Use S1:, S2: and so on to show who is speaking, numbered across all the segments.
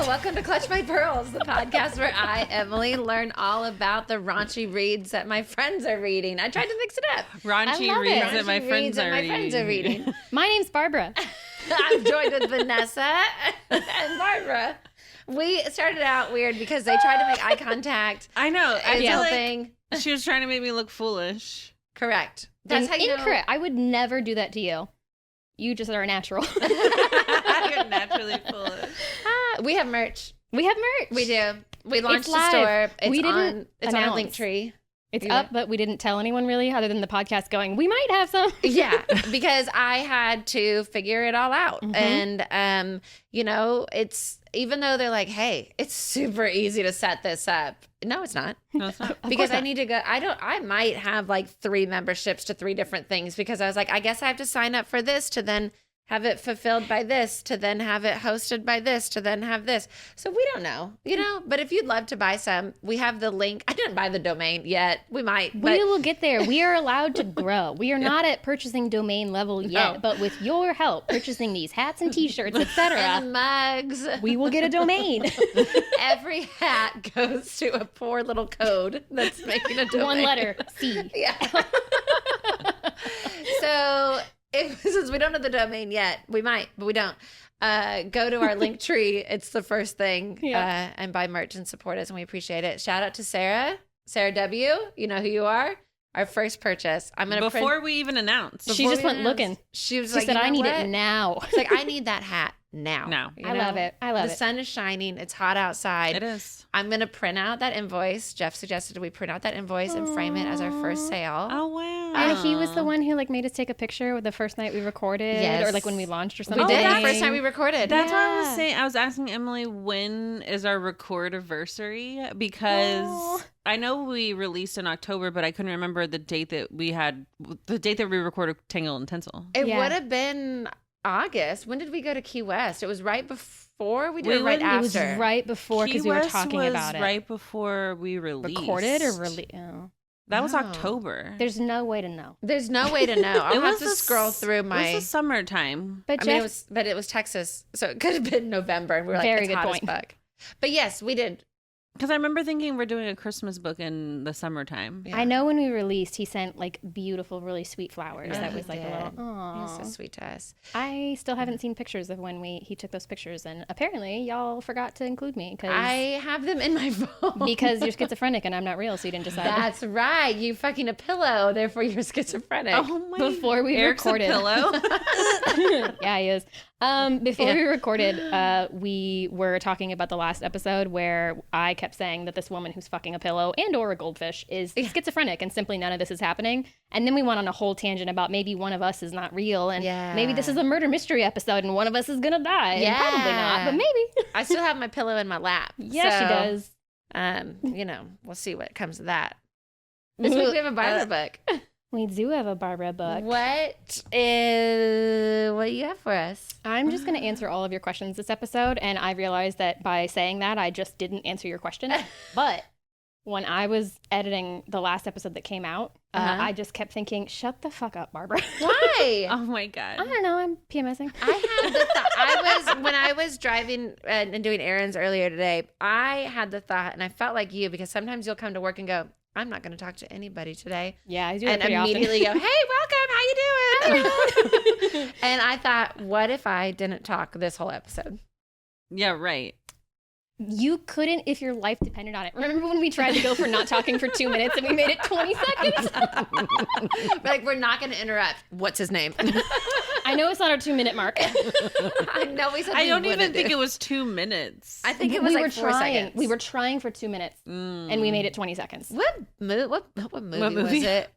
S1: Welcome to Clutch My Pearls, the podcast where I, Emily, learn all about the raunchy reads that my friends are reading. I tried to mix it up.
S2: Raunchy reads that my friends are reading.
S3: My name's Barbara.
S1: I'm joined with Vanessa and Barbara. We started out weird because they tried to make eye contact.
S2: I know. I feel
S1: like
S2: she was trying to make me look foolish.
S1: Correct. That's how you
S3: incorrect. I would never do that to you. You just are natural.
S2: You're naturally foolish.
S1: We have merch.
S3: We have merch.
S1: We do. We launched the store. It's on our link tree.
S3: It's up, but we didn't tell anyone really, other than the podcast going, we might have some.
S1: Yeah, because I had to figure it all out. Mm-hmm. And, it's, even though they're like, hey, it's super easy to set this up. No, it's not.
S2: No, it's not.
S1: Because I need to go. I might have like 3 memberships to 3 different things because I was like, I guess I have to sign up for this to then have it fulfilled by this, to then have it hosted by this, to then have this. So we don't know, but if you'd love to buy some, we have the link. I didn't buy the domain yet. We might.
S3: We will get there. We are allowed to grow. We are not at purchasing domain level yet, but with your help, purchasing these hats and t-shirts, etc.
S1: and mugs,
S3: we will get a domain.
S1: Every hat goes to a poor little code that's making a domain.
S3: 1 letter, C.
S1: Yeah. So... since we don't have the domain yet, we might, but we don't. Go to our link tree. It's the first thing. And buy merch and support us, and we appreciate it. Shout out to Sarah W. You know who you are. Our first purchase. I'm gonna
S2: before we even announced.
S3: She just went looking.
S1: She
S3: said, "I need it now."
S1: It's like, I need that hat now.
S3: I love it.
S1: The sun is shining. It's hot outside.
S2: It is.
S1: I'm gonna print out that invoice. Jeff suggested we print out that invoice and frame it as our first sale.
S2: Oh wow!
S3: And he was the one who made us take a picture with the first night we recorded, or when we launched or something.
S1: We did. The first time we recorded.
S2: That's what I was saying. I was asking Emily, when is our record-iversary? Because I know we released in October, but I couldn't remember the date that we recorded Tangle and Tinsel.
S1: It would have been August. When did we go to Key West? It was right before we did, right after.
S3: It was right before because we were talking about it.
S2: Right before we released.
S3: Recorded or released? Oh.
S2: That was October.
S3: There's no way to know.
S1: There's no way to know. I'll have to scroll through my.
S2: It was the summertime.
S3: But
S1: it was Texas, so it could have been November, and we were like,
S3: very
S1: it's
S3: good
S1: hot
S3: point.
S1: as fuck. But yes, we did.
S2: Because I remember thinking we're doing a Christmas book in the summertime.
S3: Yeah. I know when we released, he sent beautiful, really sweet flowers.
S1: Yeah,
S3: that was a little. Aww.
S1: He was so sweet to us.
S3: I still haven't seen pictures of when he took those pictures, and apparently y'all forgot to include me.
S1: I have them in my phone
S3: because you're schizophrenic and I'm not real, so you didn't decide.
S1: That's right. You fucking a pillow, therefore you're schizophrenic.
S2: Oh my!
S3: Before we
S2: Eric's
S3: recorded,
S2: a pillow.
S3: Yeah, he is. Before we recorded, we were talking about the last episode where I kept saying that this woman who's fucking a pillow and or a goldfish is schizophrenic and simply none of this is happening. And then we went on a whole tangent about maybe one of us is not real and maybe this is a murder mystery episode and one of us is gonna die.
S1: Yeah.
S3: Probably not, but maybe.
S1: I still have my pillow in my lap.
S3: Yeah, she
S1: does. We'll see what comes of that. This week we have a Barbara book.
S3: We do have a Barbara book.
S1: What do you have for us?
S3: I'm just going to answer all of your questions this episode, and I realized that by saying that, I just didn't answer your question. But when I was editing the last episode that came out, I just kept thinking, shut the fuck up, Barbara.
S1: Why?
S2: Oh my God.
S3: I don't know. I'm PMSing.
S1: I had the thought. When I was driving and doing errands earlier today, I had the thought, and I felt like you, because sometimes you'll come to work and go, I'm not going to talk to anybody today.
S3: Yeah, I do
S1: and
S3: that pretty
S1: immediately
S3: often.
S1: go, hey, welcome, how you doing? And I thought, what if I didn't talk this whole episode?
S2: Yeah, right.
S3: You couldn't if your life depended on it. Remember when we tried to go for not talking for 2 minutes and we made it 20 seconds?
S1: We're not going to interrupt. What's his name?
S3: I know it's not our 2-minute mark.
S1: I know we said
S2: I don't even think it was 2 minutes.
S1: I think it was 4 seconds.
S3: We were trying for 2 minutes and we made it 20 seconds.
S1: What movie was it?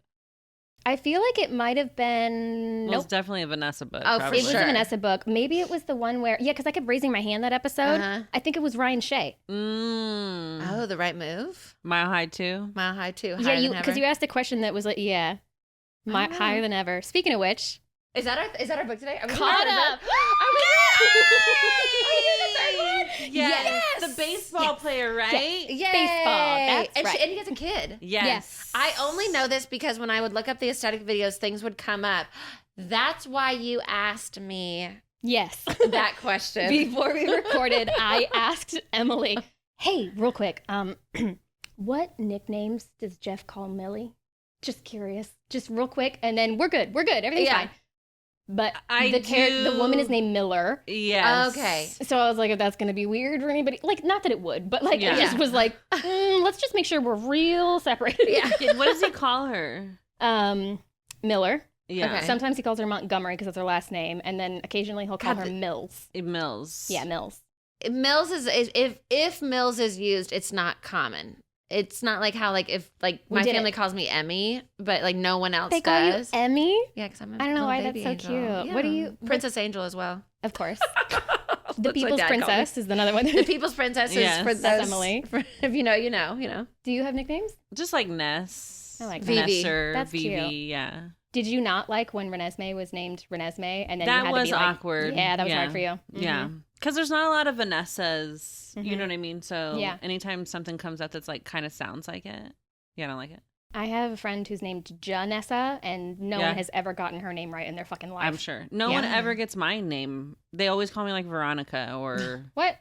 S3: I feel like it might have been.
S2: Well, it's definitely a Vanessa book.
S1: Oh,
S2: probably.
S1: for
S3: It was a Vanessa book. Maybe it was the one where, because I kept raising my hand that episode. I think it was Ryan Shea.
S1: Oh, The Right Move?
S2: Mile High 2.
S1: Mile High 2.
S3: Yeah, because you asked a question that was like, higher than ever. Speaking of which.
S1: Is that our book today? Are we
S3: Caught up.
S2: Yes. The baseball player, right?
S1: Yes.
S3: Baseball. That's right.
S1: And he has a kid.
S2: Yes.
S1: I only know this because when I would look up the aesthetic videos, things would come up. That's why you asked me
S3: Yes.
S1: That question.
S3: Before we recorded, I asked Emily, hey, real quick, what nicknames does Jeff call Millie? Just curious. Just real quick. And then we're good. Everything's fine. But the woman is named Miller.
S2: Yes.
S1: Okay.
S3: So I was like, if that's going to be weird for anybody, like, not that it would, but like, I just was like, let's just make sure we're real separated.
S2: Yeah. What does he call her?
S3: Miller.
S2: Yeah.
S1: Okay.
S3: Sometimes he calls her Montgomery because that's her last name. And then occasionally he'll call her Mills.
S2: Mills.
S3: Yeah, Mills.
S1: Mills is if Mills is used, it's not common. It's not like how like if like my family calls me Emmy, but like no one else
S3: they call
S1: does.
S3: You Emmy?
S1: Yeah, because I'm a
S3: I don't know why
S1: baby
S3: that's so
S1: angel.
S3: cute.
S1: Yeah.
S3: What do you?
S1: Princess Angel as well.
S3: Of course. The
S1: That's what
S3: People's
S1: Dad called me.
S3: Princess is another one.
S1: The People's Princess is
S2: Yes.
S1: for those.
S3: That's Emily.
S1: If you know, you know, you know.
S3: Do you have nicknames?
S2: Just like Ness.
S3: I like that.
S1: Vivi.
S2: Nesser,
S3: That's
S2: Vivi,
S3: cute.
S2: yeah.
S3: Did you not like when Renesmee was named Renesmee, and then
S2: That
S3: you had
S2: was
S3: to be like,
S2: awkward.
S3: Yeah, that was hard for you.
S2: Yeah. Because there's not a lot of Vanessas. You know what I mean? So
S3: Yeah.
S2: anytime something comes up that's like kind of sounds like it, yeah, I don't like it.
S3: I have a friend who's named Janessa, and no one has ever gotten her name right in their fucking life.
S2: I'm sure. No one ever gets my name. They always call me like Veronica or...
S3: What?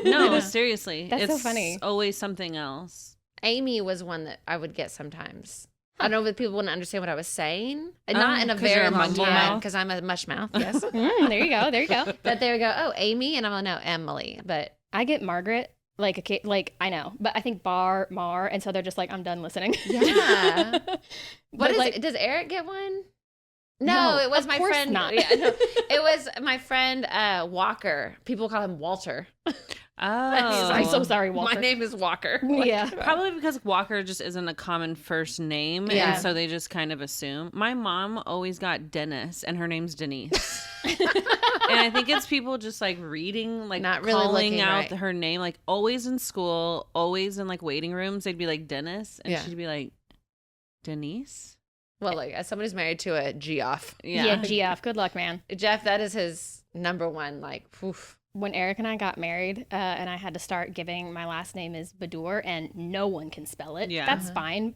S2: No, seriously.
S3: That's so
S2: it's
S3: funny.
S2: Always something else.
S1: Amy was one that I would get sometimes. I don't know if people wouldn't understand what I was saying. And not in a
S2: 'cause you're
S1: very
S2: a
S1: long
S2: mumble
S1: time,
S2: mouth?
S1: because I'm a mush mouth, yes.
S3: There you go. There you go.
S1: But they would go, oh, Amy, and I'm like, no, Emily. But
S3: I get Margaret. Like I know, but I think Mar, and so they're just like, I'm done listening.
S1: yeah.
S3: But
S1: What is
S3: like,
S1: it? Does Eric get one?
S3: No,
S1: No, it was
S3: of
S1: my
S3: course
S1: friend.
S3: not.
S1: Yeah, no, it was my friend Walker. People call him Walter.
S2: Oh.
S3: I'm so sorry, Walter.
S1: My name is Walker.
S3: Yeah.
S2: Probably because Walker just isn't a common first name.
S1: Yeah.
S2: And so they just kind of assume. My mom always got Dennis, and her name's Denise. And I think it's people just like reading, like
S1: Not really
S2: calling
S1: looking
S2: out
S1: right.
S2: her name, like always in school, always in like waiting rooms. They'd be like Dennis, and
S1: Yeah.
S2: she'd be like Denise.
S1: Well, like as somebody who's married to a Geoff.
S3: Yeah, Geoff. Good luck, man.
S1: Jeff, that is his number one. Like, oof.
S3: When Eric and I got married, and I had to start giving my last name is Badur, and no one can spell it.
S2: Yeah.
S3: That's fine.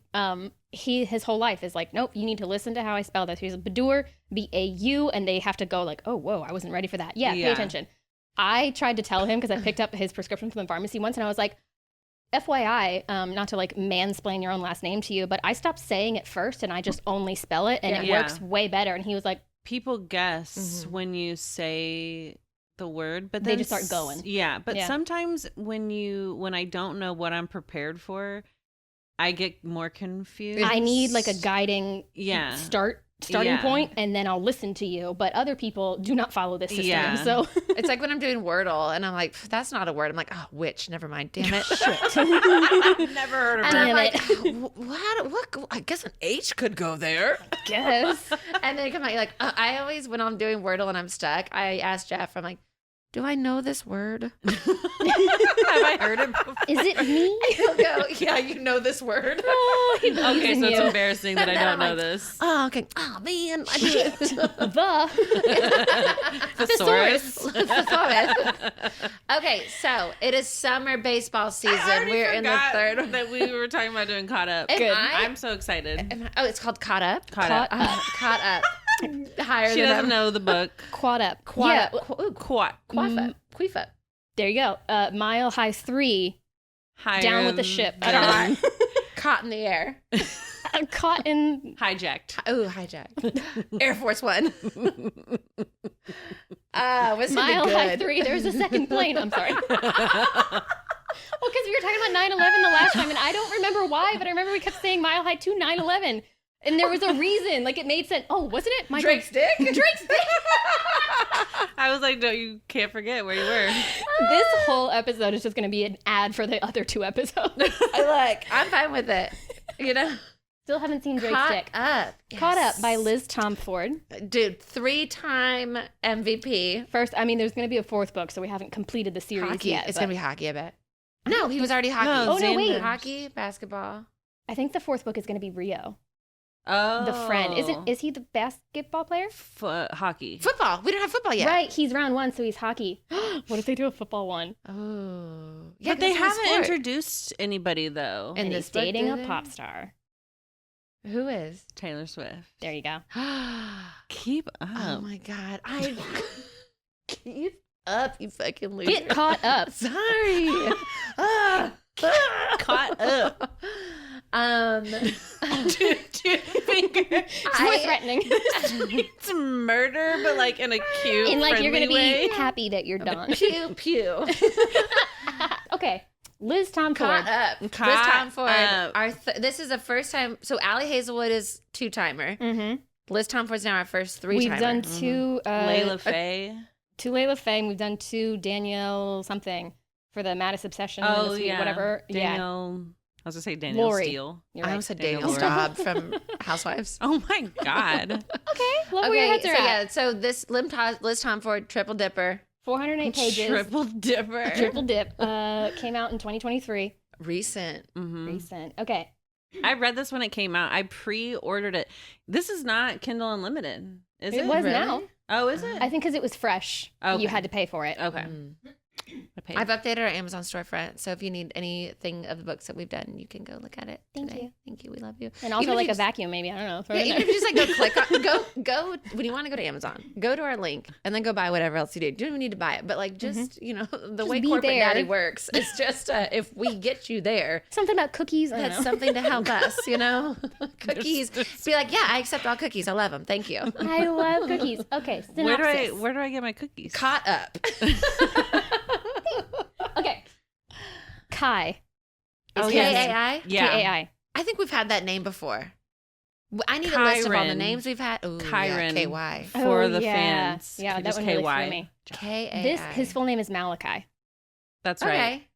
S3: His whole life is like, nope, you need to listen to how I spell this. He's Badur, B-A-U, and they have to go like, oh, whoa, I wasn't ready for that. Yeah, pay
S2: Yeah.
S3: attention. I tried to tell him because I picked up his prescription from the pharmacy once, and I was like, FYI, not to like mansplain your own last name to you, but I stopped saying it first, and I just only spell it, and it
S2: Yeah.
S3: works way better. And he was like,
S2: People guess when you say the word, but
S3: They
S2: then
S3: just start going.
S2: Yeah, but
S3: Yeah.
S2: sometimes when I don't know what I'm prepared for, I get more confused.
S3: I need like a guiding
S2: Yeah.
S3: starting
S2: Yeah.
S3: point, and then I'll listen to you. But other people do not follow this system.
S2: Yeah.
S3: So
S1: It's like when I'm doing Wordle and I'm like, that's not a word. I'm like, oh, witch. Never mind. Damn it.
S2: I've never heard of
S1: And
S2: her.
S1: I'm like,
S3: it.
S1: what? I guess an H could go there.
S3: guess.
S1: And then come out, you're like, I always, when I'm doing Wordle and I'm stuck, I ask Jeff, I'm like, do I know this word?
S2: Have I heard it before?
S3: Is it me?
S1: He'll go, yeah, you know this word.
S3: Oh, he believes
S2: Okay,
S3: in
S2: so it's
S3: you.
S2: embarrassing that I
S1: And
S2: don't
S1: I'm
S2: know
S1: like,
S2: this.
S1: Oh, okay. Oh, man. I do it.
S2: Thesaurus.
S1: Thesaurus. Okay, so it is summer baseball season. We're in the third.
S2: that we were talking about doing Caught Up.
S1: Good.
S2: I'm so excited.
S1: Oh, it's called Caught Up?
S2: Caught Up.
S1: Caught Up. Higher
S2: She
S1: than
S2: doesn't know the book.
S3: Quad up.
S1: Quad
S3: Yeah.
S1: Up. Ooh,
S2: Quat.
S1: Queef up.
S3: There you go. Mile High 3.
S2: Higher
S3: Down with the ship. I don't know.
S1: Caught in the air.
S3: Caught in.
S2: Hijacked.
S1: Oh, hijack. Air Force One. Was
S3: Mile
S1: good.
S3: High 3. There's a second plane. I'm sorry. Well, because we were talking about 9/11 the last time, and I don't remember why, but I remember we kept saying Mile High 2, 9/11. And there was a reason. Like, it made sense. Oh, wasn't it? Michael
S1: Drake's dick?
S3: Drake's dick.
S2: I was like, no, you can't forget where you were.
S3: This whole episode is just going to be an ad for the other 2 episodes.
S1: I'm fine with it. You know?
S3: Still haven't seen Drake's
S1: Caught
S3: dick.
S1: Up.
S3: Caught Up
S1: Yes.
S3: by Liz Tomforde.
S1: Dude, 3-time MVP.
S3: First, I mean, there's going to be a 4th book, so we haven't completed the series
S1: Hockey.
S3: yet.
S1: It's
S3: but
S1: going to be hockey, I bet. No, he was already hockey.
S2: No,
S3: Oh, no, wait.
S2: Xander.
S1: Hockey, basketball.
S3: I think the 4th book is going to be Rio,
S2: Oh.
S3: the friend. Is he the basketball player?
S2: Hockey.
S1: Football. We don't have football yet.
S3: Right, he's round 1, so he's hockey. What if they do a football one?
S1: Oh.
S2: But they
S1: that's his
S2: haven't
S1: sport.
S2: introduced anybody, though.
S1: In
S3: And
S1: this
S3: he's
S1: book,
S3: dating
S1: do
S3: a
S1: they?
S3: pop star.
S1: Who is?
S2: Taylor Swift.
S3: There you go.
S2: Keep up.
S1: Oh my God. Keep up, you fucking loser.
S3: Get caught up.
S1: Sorry.
S2: Caught up. Two finger.
S3: It's more threatening.
S2: It's murder, but like in a cute,
S3: And like you're gonna
S2: way.
S3: be happy that you're done.
S1: Pew pew.
S3: Okay. Liz Tomforde.
S1: Caught up. Liz
S2: Caught
S1: Tomforde.
S2: up.
S1: This is the first time. So Allie Hazelwood is 2-timer.
S3: Mm-hmm.
S1: Liz Tomforde's now our first 3-timer.
S3: We've done 2
S2: Layla Faye.
S3: 2 Layla Faye. We've done 2 Danielle something for the Mattis Obsession.
S2: Oh,
S3: the sweet
S2: yeah.
S3: whatever.
S2: Danielle. I was gonna say Danielle
S3: Lori.
S2: Steele.
S3: You're
S1: I
S3: right.
S1: almost said
S2: Danielle
S1: Daniel
S2: Lori.
S1: Staub from Housewives.
S2: Oh my god.
S3: Okay. Love where your heads
S1: so
S3: are at.
S1: so this Liz Tomforde triple dipper
S3: 408 pages.
S2: Triple dipper.
S3: Triple dip. Came out in 2023.
S1: recent.
S2: Mhm.
S3: Recent. Okay.
S2: I read this when it came out. I pre-ordered it. This is not Kindle Unlimited, is it?
S3: It was
S1: really?
S3: now.
S2: Oh, is it?
S3: I think because it was fresh,
S2: Okay.
S3: you had to pay for it.
S2: Okay.
S1: Mm.
S2: I paid.
S1: I've updated our Amazon storefront, so if you need anything of the books that we've done, you can go look at it.
S3: Thank
S1: today.
S3: you.
S1: Thank you. We love you.
S3: And also
S1: Even if
S3: like
S1: you
S3: a
S1: just-
S3: vacuum, maybe. I don't know. Throw
S1: Yeah,
S3: it in
S1: even
S3: there.
S1: if you just like go click on, go when you want to go to Amazon, go to our link and then go buy whatever else you do. You don't even need to buy it, but like just the
S3: Just
S1: way
S3: be
S1: corporate
S3: there.
S1: daddy works, it's just if we get you there,
S3: Something about cookies. I don't
S1: that's
S3: know.
S1: something to help us, cookies. Be like, yeah, I accept all cookies. I love them. Thank you.
S3: I love cookies. Okay. Synopsis.
S2: where do I get my cookies?
S1: Caught up.
S3: Okay. Kai. Is
S2: Oh,
S3: his
S2: yes.
S3: name.
S1: K-A-I?
S2: Yeah.
S3: K-A-I.
S1: I think we've had that name before. I need a list of all the
S2: Kyron.
S1: names we've had. Ooh,
S2: Kyron.
S1: Yeah, K-Y.
S2: For
S3: Oh,
S2: the
S3: yeah.
S2: fans.
S3: Yeah, that
S2: Just
S3: one really
S2: KY.
S3: threw me.
S1: K-A-I.
S3: His full name is Malachi.
S2: That's right.
S1: Okay.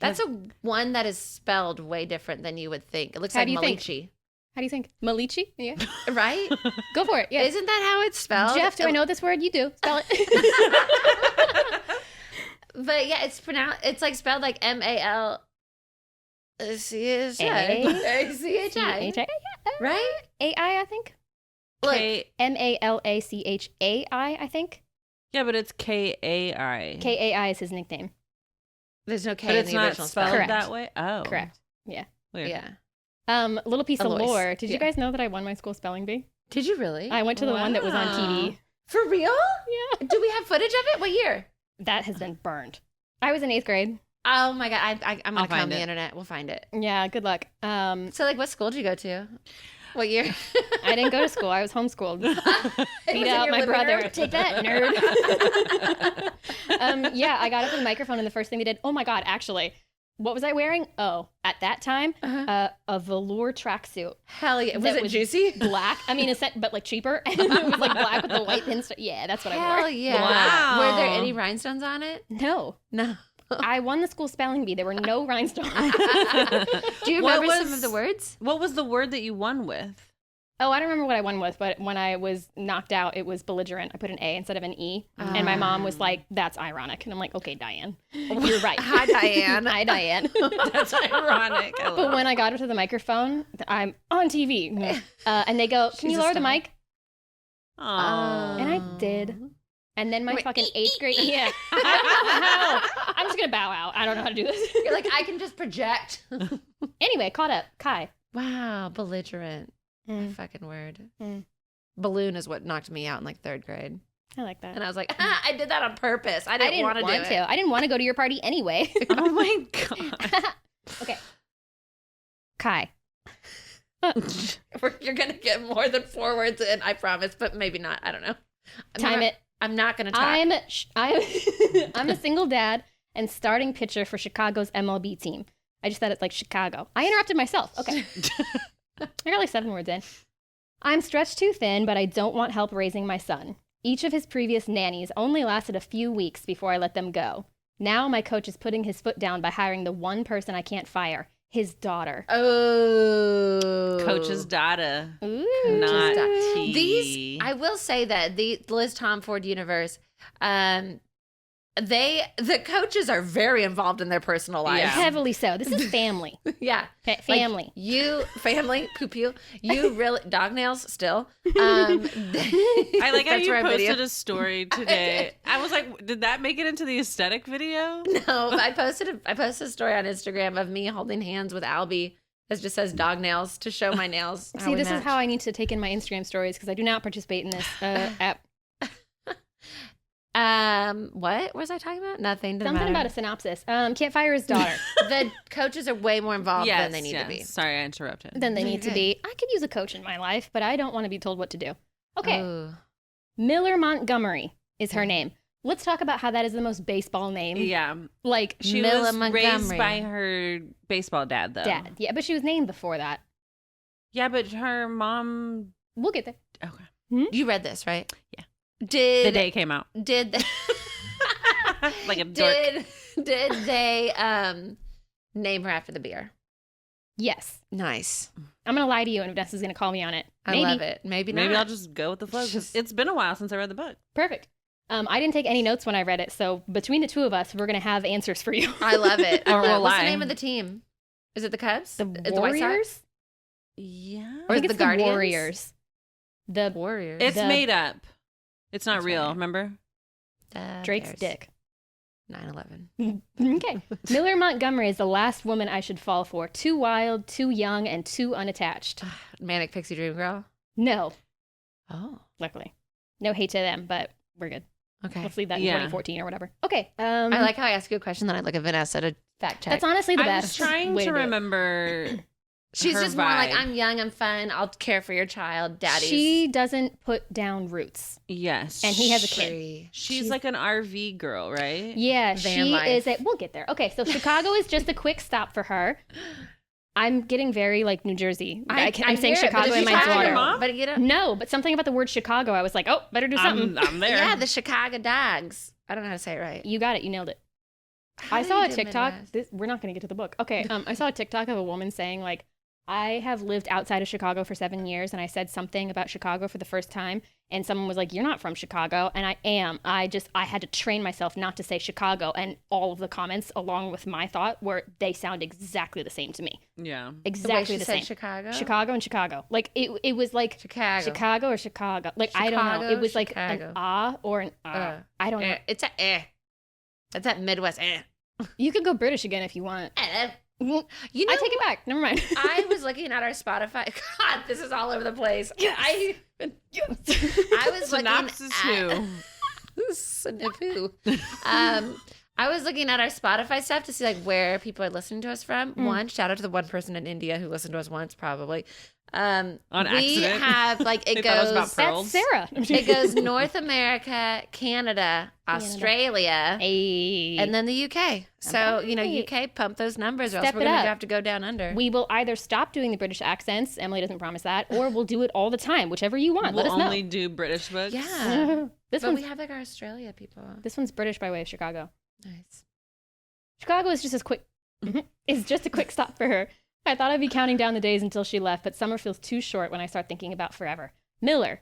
S1: That's a one that is spelled way different than you would think. It looks
S3: How
S1: like
S3: do you think?
S1: Malichi,
S3: How do you think? Malichi? Yeah.
S1: right?
S3: Go for it. Yeah.
S1: Isn't that how it's spelled?
S3: Jeff, do I know this word? You do. Spell it.
S1: But yeah, it's pronounced. It's like spelled like M-A-L-C-H-I.
S3: C-H-I.
S1: Right?
S3: A-I, I think.
S1: Look,
S3: M-A-L-A-C-H-A-I, I think.
S2: Yeah, but it's K-A-I.
S3: K-A-I is his nickname.
S1: there's no K
S2: But
S1: in
S2: it's
S1: the
S2: not
S1: original
S2: spelled
S1: spelling.
S3: Correct.
S2: that way? Oh.
S3: Correct. Yeah.
S2: Weird.
S1: Yeah.
S3: Little piece of
S1: Alois.
S3: lore. Did you
S1: Yeah.
S3: guys know that I won my school spelling bee?
S1: Did you really?
S3: I went to the one that was on TV.
S1: For real?
S3: Yeah.
S1: Do we have footage of it? What year?
S3: That has been burned. I was in 8th grade.
S1: Oh my god! I'm
S2: I'll
S1: gonna
S2: find
S1: comb the
S2: it.
S1: internet. We'll find it.
S3: Yeah, good luck.
S1: So, like, what school did you go to? What year?
S3: I didn't go to school. I was homeschooled.
S1: It
S3: Beat
S1: was in
S3: out
S1: your
S3: my
S1: living
S3: brother.
S1: room?
S3: Take that, nerd. Yeah, I got up with the microphone, and the first thing they did, oh my God, actually, what was I wearing? Oh, at that time, a velour tracksuit.
S1: Hell yeah! Was
S3: That
S1: it
S3: was
S1: juicy?
S3: Black. I mean, but like cheaper. And it was like black with the white pins. Yeah, that's what I
S1: Hell
S3: wore.
S1: yeah!
S2: Wow.
S1: Were there any rhinestones on it?
S3: No.
S1: No.
S3: I won the school spelling bee. There were no rhinestones.
S1: Do you
S2: What
S1: remember some
S2: was-
S1: of the words?
S2: What was the word that you won with?
S3: Oh, I don't remember what I won with, but when I was knocked out, it was belligerent. I put an A instead of an E. And my mom was like, that's ironic. And I'm like, okay, Diane, you're right.
S1: Hi, Diane.
S3: Hi, Diane.
S2: That's ironic. I love
S3: But when I got up to the microphone, I'm on TV. And they go, can
S1: She's
S3: you
S1: a
S3: lower the
S1: star.
S3: mic?
S2: Aw.
S3: And I did. And then my
S1: Wait,
S3: fucking 8th grade. Yeah. I don't know how. I'm just going to bow out. I don't know how to do this.
S1: You're like, I can just project.
S3: Anyway, caught up. Kai.
S1: Wow, belligerent.
S3: Mm,
S1: Fucking word.
S3: Mm.
S1: Balloon is what knocked me out in like 3rd grade.
S3: I like that.
S1: And I was like, I did that on purpose. I didn't want to do it.
S3: I didn't want to go to your party anyway.
S2: Oh my god.
S3: Okay. Kai.
S1: You're going to get more than 4 words in, I promise, but maybe not. I don't know.
S3: Time it.
S1: I'm not going to talk.
S3: I'm a single dad and starting pitcher for Chicago's MLB team. I just said it's like Chicago. I interrupted myself. Okay. I got like 7 words in. I'm stretched too thin, but I don't want help raising my son. Each of his previous nannies only lasted a few weeks before I let them go. Now my coach is putting his foot down by hiring the one person I can't fire, his daughter.
S1: Oh.
S2: Coach's daughter.
S3: Ooh.
S2: Not
S1: Just
S2: tea.
S1: These, I will say that the Liz Tomforde universe, the coaches are very involved in their personal lives.
S2: Yeah.
S3: Heavily so. This is family.
S1: Yeah.
S3: Family.
S1: Like, you, family, poo poo. You really, dog nails still.
S2: I like how
S1: That's
S2: you
S1: where I video.
S2: posted a story today. I was like, did that make it into the aesthetic video?
S1: No, but I posted a story on Instagram of me holding hands with Albie. It just says dog nails to show my nails.
S3: See, this is how I need to take in my Instagram stories because I do not participate in this app.
S1: What was I talking about? Nothing. Doesn't
S3: Something
S1: matter.
S3: about a synopsis. Can't fire his daughter.
S1: The coaches are way more involved than they need to be.
S2: Sorry, I interrupted.
S3: Than they need to
S1: good.
S3: be. I could use a coach in my life, but I don't want to be told what to do. Okay.
S1: Ooh.
S3: Miller Montgomery is her name. Let's talk about how that is the most baseball name.
S2: Yeah.
S3: Like,
S2: She
S1: Miller
S2: was
S1: Montgomery.
S2: raised by her baseball dad, though.
S3: dad. Yeah, but she was named before that.
S2: Yeah, but her mom...
S3: We'll get there.
S2: Okay.
S1: You read this, right?
S2: Yeah.
S1: Did
S2: The day it came out.
S1: Did they,
S2: Like a dork.
S1: did they name her after the beer?
S3: Yes.
S1: Nice.
S3: I'm going to lie to you, and Vanessa's going to call me on it.
S1: I
S3: Maybe.
S1: love it. Maybe not.
S2: Maybe I'll just go with the flow because it's been a while since I read the book.
S3: Perfect. I didn't take any notes when I read it, so between the two of us, we're going to have answers for you.
S1: I love it.
S2: Or we'll
S1: What's the
S2: lie.
S1: name of the team? Is it the Cubs?
S3: The
S1: White Sox?
S3: Warriors?
S2: Yeah.
S1: Or
S3: I think
S1: the
S3: it's
S1: Guardians?
S3: the Warriors. The
S1: Warriors.
S2: It's
S3: The-
S2: made up. It's not
S1: That's
S2: real,
S1: right.
S2: remember?
S3: Drake's
S1: Bears.
S3: dick.
S1: 9/11.
S3: Okay. Miller Montgomery is the last woman I should fall for. Too wild, too young, and too unattached.
S1: Manic Pixie Dream Girl.
S3: No,
S1: Oh.
S3: luckily. No hate to them, but we're good.
S1: Okay.
S3: Let's leave that in
S2: Yeah.
S3: 2014 or whatever. Okay.
S1: I like how I ask you a question, then I look at Vanessa to fact check.
S3: That's honestly the
S2: I
S3: best.
S2: was trying
S3: way
S2: to
S3: do it.
S2: remember.
S1: She's
S2: her
S1: just more like,
S2: vibe.
S1: I'm young, I'm fun, I'll care for your child, daddy's
S3: She doesn't put down roots.
S2: Yes.
S3: And he has a kid.
S1: free.
S2: She's like an RV girl, right?
S3: Yeah,
S1: Van
S3: she
S1: life.
S3: is a. We'll get there. Okay, so Chicago is just a quick stop for her. I'm getting very like New Jersey. I'm saying
S1: hear it, but
S3: Chicago
S1: did
S3: in
S1: you
S3: my
S1: talk to your
S3: daughter.
S2: mom?
S1: But you know,
S3: No, but something about the word Chicago, I was like, oh, better do something.
S2: I'm there.
S1: yeah, the Chicago Dogs. I don't know how to say it right.
S3: You got it. You nailed it.
S1: How
S3: I
S1: do
S3: saw
S1: you
S3: a
S1: do
S3: TikTok.
S1: Midwest?
S3: We're not going to get to the book. Okay. I saw a TikTok of a woman saying like, I have lived outside of Chicago for 7 years, and I said something about Chicago for the first time, and someone was like, "You're not from Chicago," and I am. I had to train myself not to say Chicago, and all of the comments, along with my thought, were they sound exactly the same to me.
S2: Yeah.
S1: The way
S3: Exactly
S1: she
S3: the
S1: said
S3: same.
S1: Chicago?
S3: Chicago and Chicago. Like it was like
S1: Chicago.
S3: or Chicago. Like I don't know.
S1: Chicago,
S3: It was like
S1: Chicago.
S3: an ah or an ah. I don't know.
S1: It's a eh. That's that Midwest eh.
S3: You could go British again if you want.
S1: Eh.
S3: I
S1: You know,
S3: take it back. Never mind.
S1: I was looking at our Spotify. God, this is all over the place.
S3: Yes.
S1: I was
S2: Synopsis
S1: looking at
S2: who?
S1: Sniffoo. I was looking at our Spotify stuff to see like where people are listening to us from. One, shout out to the one person in India who listened to us once, probably.
S2: On
S1: We
S2: accident.
S1: have like it
S2: They thought it was
S1: goes.
S2: about pearls.
S3: That's Sarah.
S1: It goes North America, Canada, Australia,
S3: Hey.
S1: and then the UK. So, you know,
S3: Right.
S1: UK, pump those numbers or else
S3: Step
S1: we're
S3: it
S1: going to
S3: up.
S1: have to go down under.
S3: We will either stop doing the British accents. Emily doesn't promise that, or we'll do it all the time, whichever you want.
S2: We'll
S3: Let us know.
S2: only do British books.
S1: Yeah.
S3: this
S1: But
S3: one's
S1: we have like our Australia people.
S3: this one's British by way of Chicago.
S1: Nice.
S3: Chicago is just as quick. It's just a quick stop for her. I thought I'd be counting down the days until she left, but summer feels too short when I start thinking about forever. Miller,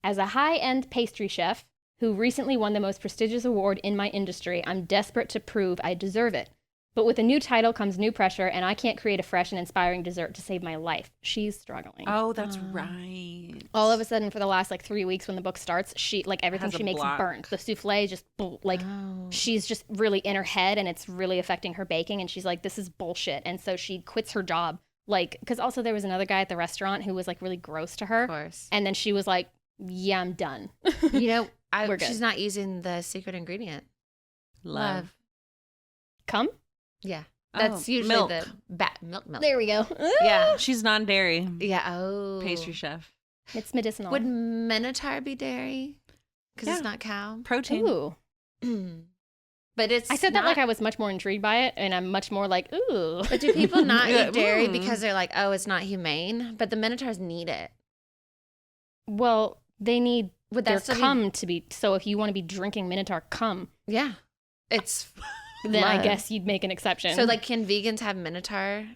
S3: as a high-end pastry chef who recently won the most prestigious award in my industry, I'm desperate to prove I deserve it. But with a new title comes new pressure, and I can't create a fresh and inspiring dessert to save my life. She's struggling.
S2: Oh, that's right.
S3: All of a sudden, for the last like 3 weeks when the book starts, she like everything
S2: Has a
S3: she makes
S2: block.
S3: burnt. The souffle just like
S1: Oh.
S3: she's just really in her head, and it's really affecting her baking. And she's like, "This is bullshit." And so she quits her job, like because also there was another guy at the restaurant who was like really gross to her,
S1: Of course.
S3: and then she was like, "Yeah, I'm done."
S1: You know,
S3: We're good.
S1: she's not using the secret ingredient.
S2: Love.
S3: Come,
S1: Yeah.
S2: Oh,
S1: That's usually
S2: milk.
S1: the milk.
S3: there we go.
S1: Yeah.
S2: She's non-dairy.
S1: Yeah. Oh.
S2: Pastry chef.
S3: It's medicinal.
S1: Would Minotaur be dairy? Because
S2: Yeah.
S1: it's not cow.
S2: Protein.
S3: Ooh,
S1: But it's
S3: I said that
S1: not-
S3: like I was much more intrigued by it, and I'm much more like, ooh.
S1: But do people not
S2: Yeah,
S1: eat dairy
S2: mm.
S1: because they're like, oh, it's not humane? But the Minotaurs need it.
S3: Well, they need
S1: Would
S3: their
S1: that still be-
S3: cum to be. So if you want to be drinking Minotaur cum,
S1: Yeah. It's
S3: then I
S1: love.
S3: guess you'd make an exception.
S1: So, like, can vegans have Minotaur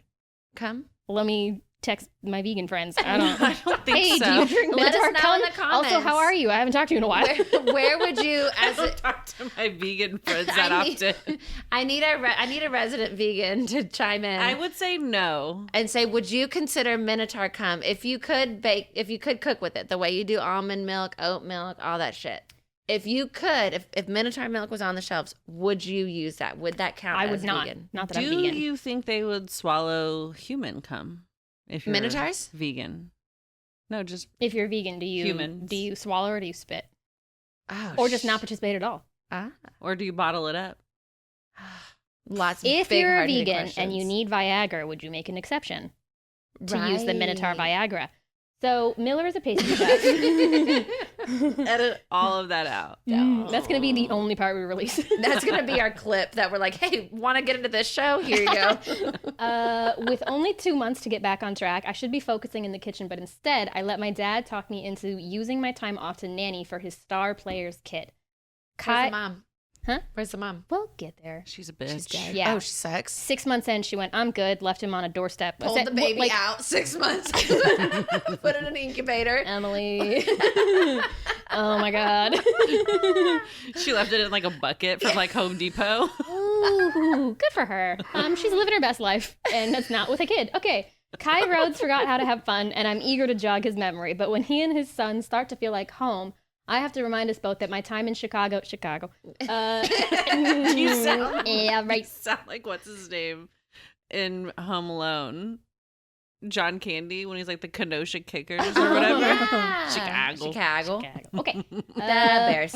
S1: come?
S3: let me text my vegan friends. I don't.
S2: I don't think
S3: Hey,
S2: so.
S3: do you drink
S1: Let us
S3: Minotaur
S1: know
S3: cum?
S1: in the
S3: Also,
S1: comments.
S3: how are you? I haven't talked to you in a while.
S1: Where would you,
S2: I
S1: as
S2: don't
S1: a,
S2: talk to my vegan friends that
S1: I need-
S2: often.
S1: I need a resident vegan to chime in.
S2: I would say no.
S1: And say, would you consider Minotaur cum if you could cook with it the way you do almond milk, oat milk, all that shit? If you could, if Minotaur milk was on the shelves, would you use that? Would that count?
S3: I
S1: as
S3: would not.
S1: vegan?
S3: Not that I'm
S2: Do
S3: vegan.
S2: you think they would swallow human cum if you're
S1: Minotaurs?
S2: vegan? No, just
S3: If you're vegan, do you
S2: Humans.
S3: swallow or do you spit,
S1: Oh,
S3: or just not participate at all?
S2: Or do you bottle it up?
S1: Lots of
S3: If
S1: big,
S3: you're a
S1: hard-hitting
S3: vegan
S1: questions.
S3: and you need Viagra, would you make an exception to use the Minotaur Viagra? So Miller is a pastry chef.
S2: Edit all of that out.
S3: That's going to be the only part we release.
S1: That's going to be our clip that we're like, hey, want to get into this show? Here you go.
S3: With only 2 months to get back on track, I should be focusing in the kitchen, but instead, I let my dad talk me into using my time off to nanny for his star player's kid.
S1: Where's the mom?
S3: Huh?
S1: Where's the mom?
S3: We'll get there.
S2: She's a bitch.
S1: She's dead.
S3: Yeah.
S1: Oh, she sucks.
S3: 6 months in, she went, I'm good, left him on a doorstep.
S1: Pulled the baby out 6 months. Put it in an incubator.
S3: Emily. Oh my God.
S2: She left it in like a bucket from like Home Depot.
S3: Ooh, good for her. She's living her best life, and that's not with a kid. Okay. Kai Rhodes forgot how to have fun, and I'm eager to jog his memory. But when he and his son start to feel like home, I have to remind us both that my time in Chicago.
S2: You sound,
S3: yeah, right.
S2: you sound like what's his name in Home Alone? John Candy when he's like the Kenosha Kickers or whatever.
S1: Yeah.
S2: Chicago.
S3: Okay.
S1: The Bears.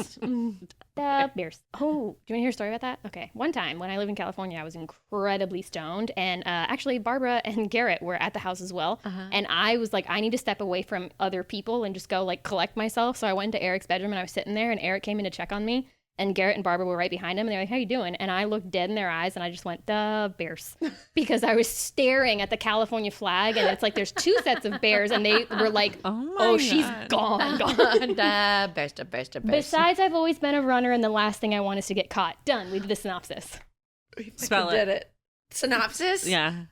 S3: The Bears. Oh, do you want to hear a story about that? Okay. One time when I lived in California, I was incredibly stoned. And actually, Barbara and Garrett were at the house as well. And I was like, I need to step away from other people and just go like collect myself. So I went to Eric's bedroom and I was sitting there and Eric came in to check on me. And Garrett and Barbara were right behind him. And they're like, how you doing? And I looked dead in their eyes and I just went, the Bears. Because I was staring at the California flag. And it's like, there's 2 sets of bears. And they were like, oh, she's gone.
S1: The Bears.
S3: Besides, I've always been a runner. And the last thing I want is to get caught. Done. We did the synopsis.
S2: Spell
S1: Did
S2: it.
S1: it. Synopsis?
S2: Yeah.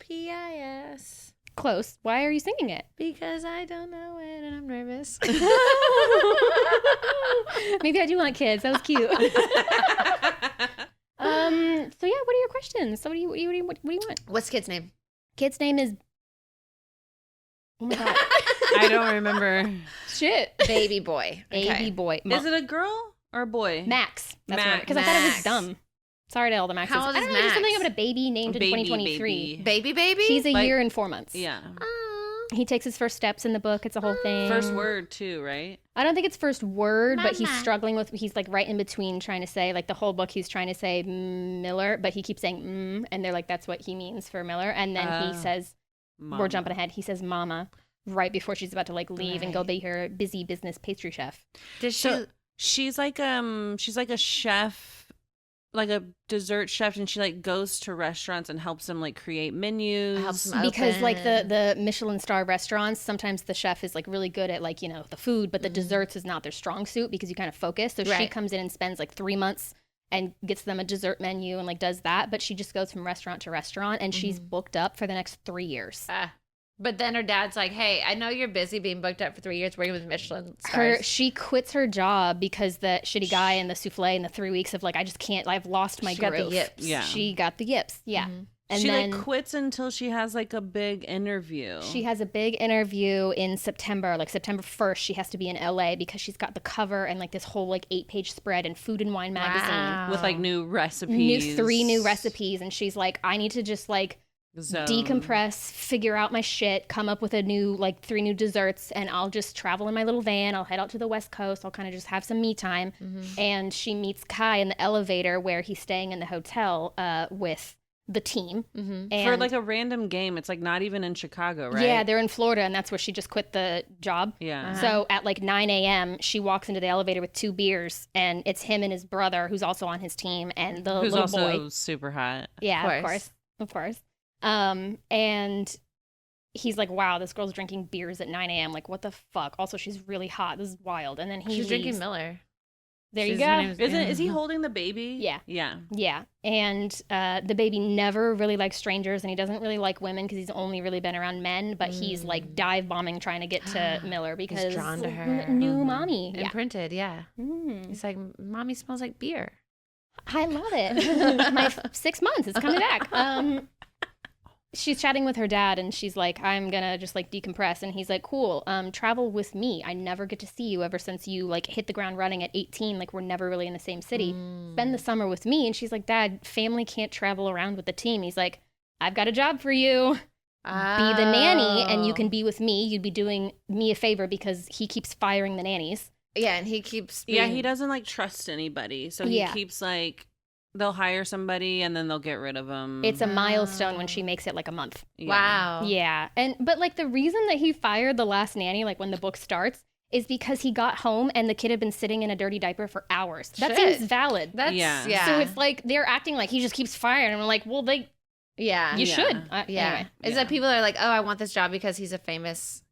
S1: SYNOPIS.
S3: Close. Why are you singing it?
S1: Because I don't know it and I'm nervous.
S3: Maybe I do want kids. That was cute. So yeah, what are your questions? So what do you want?
S1: What's kid's name?
S3: Kid's name is. Oh my God.
S2: I don't remember.
S3: Shit.
S1: Baby boy.
S3: Baby boy.
S2: Is it a girl or a boy?
S3: Max? That's
S2: Max.
S3: because I thought it was
S1: Max.
S3: dumb. Sorry to all the Maxes.
S1: How old
S3: I
S1: is
S3: don't know. There's
S1: Max?
S3: something about a baby named in
S2: Baby,
S3: 2023.
S1: Baby?
S3: He's a
S2: Like-
S3: year and 4 months.
S2: Yeah.
S3: He takes his first steps in the book. It's a whole thing.
S2: First word too, right?
S3: I don't think it's first word, but he's
S1: Mama.
S3: struggling with. He's like right in between trying to say like the whole book. He's trying to say Miller, but he keeps saying and they're like that's what he means for Miller. And then he says,
S2: Mom.
S3: we're jumping ahead. He says Mama right before she's about to like leave and go
S1: Right.
S3: be her busy business pastry chef.
S1: Did she?
S2: So she's like a chef, like a dessert chef, and she like goes to restaurants and helps them like create menus.
S1: Helps them
S3: Because like
S1: open.
S3: the Michelin star restaurants, sometimes the chef is like really good at like, you know, the food, but the desserts is not their strong suit because you kind of focus. So she
S1: Right.
S3: comes in and spends like 3 months and gets them a dessert menu and like does that. But she just goes from restaurant to restaurant and she's booked up for the next 3 years.
S1: But then her dad's like, hey, I know you're busy being booked up for 3 years working with Michelin
S3: Her
S1: stars.
S3: she quits her job because the shitty guy and the souffle in the 3 weeks of like I just can't, I've lost my
S1: She got
S3: groove.
S1: the yips.
S2: Yeah.
S3: She got the yips. Yeah. And
S2: she
S3: then
S2: like quits until she has like a big interview.
S3: she has a big interview in September, like September 1st. She has to be in LA because she's got the cover and like this whole like 8-page spread in Food and Wine magazine.
S1: Wow.
S2: with like new recipes.
S3: 3 new recipes. And she's like, I need to just like
S2: Zone.
S3: decompress, figure out my shit, come up with a new like 3 new desserts, and I'll just travel in my little van. I'll head out to the West Coast. I'll kind of just have some me time. And she meets Kai in the elevator where he's staying in the hotel with the team. And
S2: for like a random game. It's like not even in Chicago, right?
S3: yeah, they're in Florida, and that's where she just quit the job.
S2: Yeah.
S3: So at like 9 a.m., she walks into the elevator with 2 beers, and it's him and his brother, who's also on his team, and the
S2: Who's
S3: little
S2: also
S3: boy.
S2: super hot.
S3: Yeah,
S1: Of
S3: of course. And he's like, wow, this girl's drinking beers at 9 a.m. Like, what the fuck? Also, she's really hot. This is wild. And then he
S1: She's drinking
S3: leaves.
S1: Miller.
S3: There you
S1: Her
S3: go.
S1: name is-
S2: Is he holding the baby?
S3: Yeah.
S2: Yeah.
S3: Yeah. And the baby never really likes strangers, and he doesn't really like women because he's only really been around men, but he's like dive bombing trying to get to Miller because
S1: drawn to her.
S3: new mommy. Yeah.
S1: Imprinted, yeah.
S3: Mm.
S1: He's like, mommy smells like beer.
S3: I love it. My 6 months, it's coming back. She's chatting with her dad, and she's like, I'm gonna just like decompress. And he's like, cool, travel with me. I never get to see you ever since you like hit the ground running at 18. Like, we're never really in the same city. Spend the summer with me. And she's like, Dad, family can't travel around with the team. He's like, I've got a job for you. be the nanny and you can be with me. You'd be doing me a favor because he keeps firing the nannies.
S1: Yeah, and he keeps
S2: he doesn't like trust anybody. So he keeps like they'll hire somebody and then they'll get rid of them.
S3: It's a milestone when she makes it like a month.
S1: Yeah. Wow.
S3: Yeah. But like the reason that he fired the last nanny, like when the book starts, is because he got home and the kid had been sitting in a dirty diaper for hours. That seems valid.
S1: That's yeah.
S3: So it's like they're acting like he just keeps firing. And I'm like, well, you should. Anyway.
S1: Is that people are like, oh, I want this job because he's a famous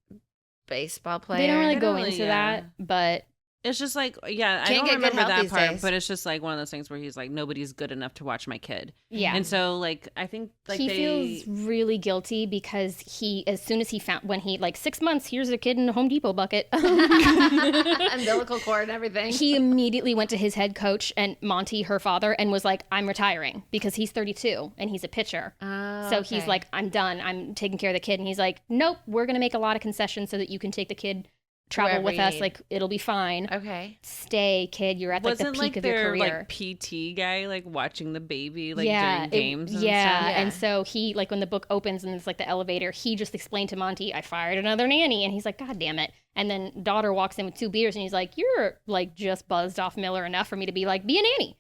S1: baseball player?
S3: They don't really go into that, but
S2: it's just like, I don't remember that part, but it's just like one of those things where he's like, nobody's good enough to watch my kid.
S3: Yeah.
S2: And so like, I think like
S3: he feels really guilty because as soon as he found, when he like 6 months, here's a kid in a Home Depot bucket.
S1: Umbilical cord and everything.
S3: He immediately went to his head coach and Monty, her father, and was like, I'm retiring because he's 32 and he's a pitcher. So he's like, I'm done. I'm taking care of the kid. And he's like, nope, we're going to make a lot of concessions so that you can take the kid travel with us, like it'll be fine.
S1: Okay.
S3: Stay, kid. You're at like the peak of your career.
S2: Like PT guy, like watching the baby, like during games. And stuff.
S3: And so he, like when the book opens and it's like the elevator, he just explained to Monty, I fired another nanny, and he's like, God damn it. And then daughter walks in with 2 beers, and he's like, you're like just buzzed off Miller enough for me to be like, be a nanny.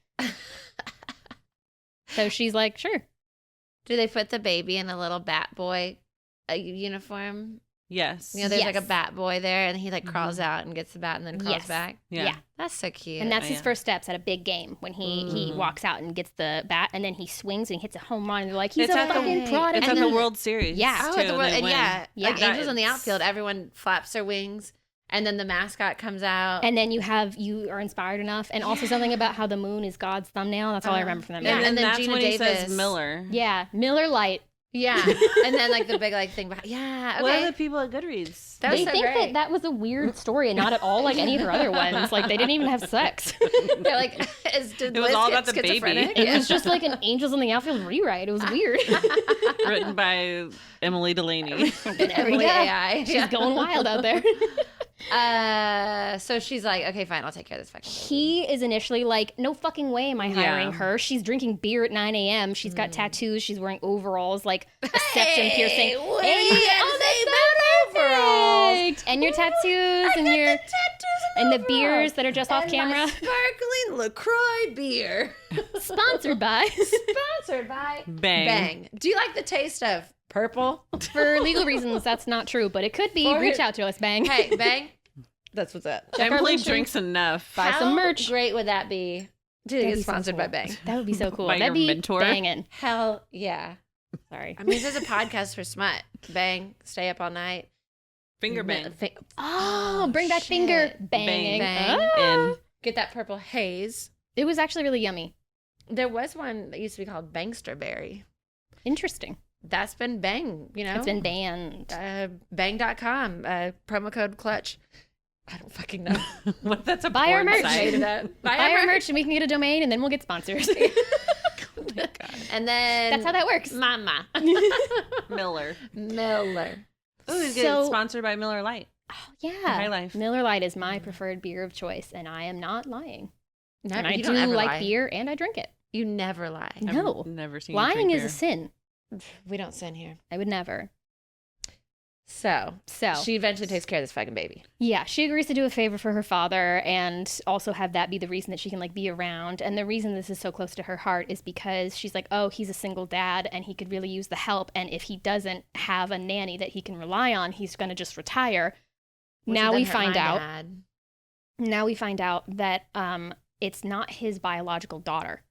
S3: So she's like, sure.
S1: Do they put the baby in a little bat boy uniform?
S2: Yes.
S1: You know, there's like a bat boy there, and he like crawls out and gets the bat and then crawls back.
S3: Yeah.
S1: That's so cute.
S3: And that's his first steps at a big game when he walks out and gets the bat, and then he swings and hits a home run, and they're like, he's a fucking product.
S2: It's at the World Series.
S3: Yeah.
S1: Oh,
S2: too,
S1: like Angels in the outfield, everyone flaps their wings. And then the mascot comes out.
S3: And then you are inspired enough. And also something about how the moon is God's thumbnail. That's all I remember from that movie.
S1: Yeah, and then
S2: that's
S1: Gina
S2: when
S1: Davis.
S2: he says Miller.
S3: Yeah, Miller Lite.
S1: Yeah. And then like the big like thing behind. Yeah. Okay.
S2: What are the people at Goodreads?
S3: They think that was a weird story and not at all like any of their other ones. Like they didn't even have sex.
S1: They're like,
S2: it was all about the baby.
S3: It was just like an Angels in the Outfield rewrite. It was weird.
S2: Written by Emily Delaney.
S3: There we go.
S1: AI.
S3: She's going wild out there.
S1: So she's like, okay, fine, I'll take care of this fucking baby.
S3: He is initially like, no fucking way am I hiring her. She's drinking beer at 9 a.m. She's got tattoos. She's wearing overalls, like a septum piercing.
S1: Overalls.
S3: And your tattoos and your and the beers that are just off camera.
S1: Sparkling LaCroix beer.
S3: Sponsored by
S2: Bang.
S1: Do you like the taste of purple?
S3: For legal reasons, that's not true, but it could be. Reach out to us, Bang.
S1: Hey, Bang. That's what's up.
S2: Emily drinks enough.
S3: Buy some merch.
S1: How great would that be to get sponsored by Bang?
S3: That would be so cool.
S2: By
S3: That'd
S2: your
S3: be
S2: mentor?
S3: banging.
S1: Hell yeah.
S3: Sorry.
S1: I mean, this is a podcast for smut. Bang. Stay up all night.
S2: Finger bang.
S3: Bring back finger banging.
S1: Bang.
S2: In.
S1: Get that purple haze.
S3: It was actually really yummy.
S1: There was one that used to be called Bangsterberry.
S3: Interesting.
S1: That's been Bang, you know?
S3: It's been banned.
S1: Bang.com, promo code clutch. I don't fucking know.
S2: What? That's a
S3: Buy our
S2: porn
S3: merch.
S2: site.
S3: Buy our merch and we can get a domain and then we'll get sponsors.
S2: Oh my God.
S1: And then
S3: That's how that works.
S1: Mama.
S2: Miller. Oh, he's getting sponsored by Miller Lite.
S3: Oh, yeah.
S2: High Life.
S3: Miller Lite is my preferred beer of choice, and I am not lying. And I
S1: you
S3: do
S1: don't ever
S3: like
S1: lie.
S3: beer, and I drink it.
S1: You never lie.
S3: No.
S2: I've never seen
S3: Lying
S2: you
S3: is
S2: drink
S3: a sin.
S1: We don't sin here.
S3: I would never.
S1: So she eventually takes care of this fucking baby.
S3: Yeah, she agrees to do a favor for her father and also have that be the reason that she can like be around. And the reason this is so close to her heart is because she's like, oh, he's a single dad and he could really use the help. And if he doesn't have a nanny that he can rely on, he's going to just retire. Now we find out that it's not his biological daughter.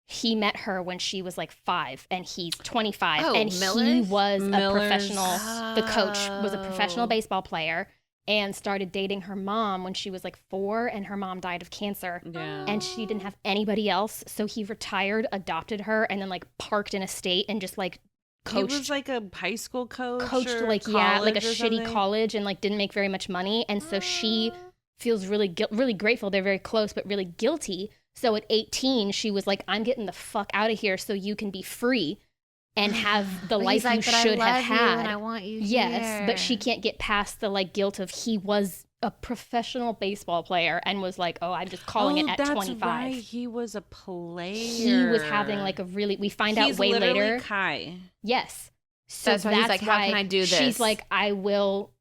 S3: He met her when she was like 5 and he's 25 and he was a professional. The coach was a professional baseball player and started dating her mom when she was like 4 and her mom died of cancer.
S2: Yeah.
S3: And she didn't have anybody else. So he retired, adopted her, and then like parked in a state and just like coached.
S2: He was like a high school coach.
S3: Coached like, yeah, like a shitty college and like didn't make very much money. And so she feels really really grateful. They're very close, but really guilty. So at 18, she was like, I'm getting the fuck out of here so you can be free and have the life you should have had.
S1: And I want you
S3: here. But she can't get past the like guilt of he was a professional baseball player and was like, oh, I'm just calling it at 25.
S2: Right. He was a player.
S3: He was having like a really, we find out way later.
S2: Kai.
S3: Yes. So
S1: That's why he's like, how
S3: why
S1: can I do this?
S3: She's like, I will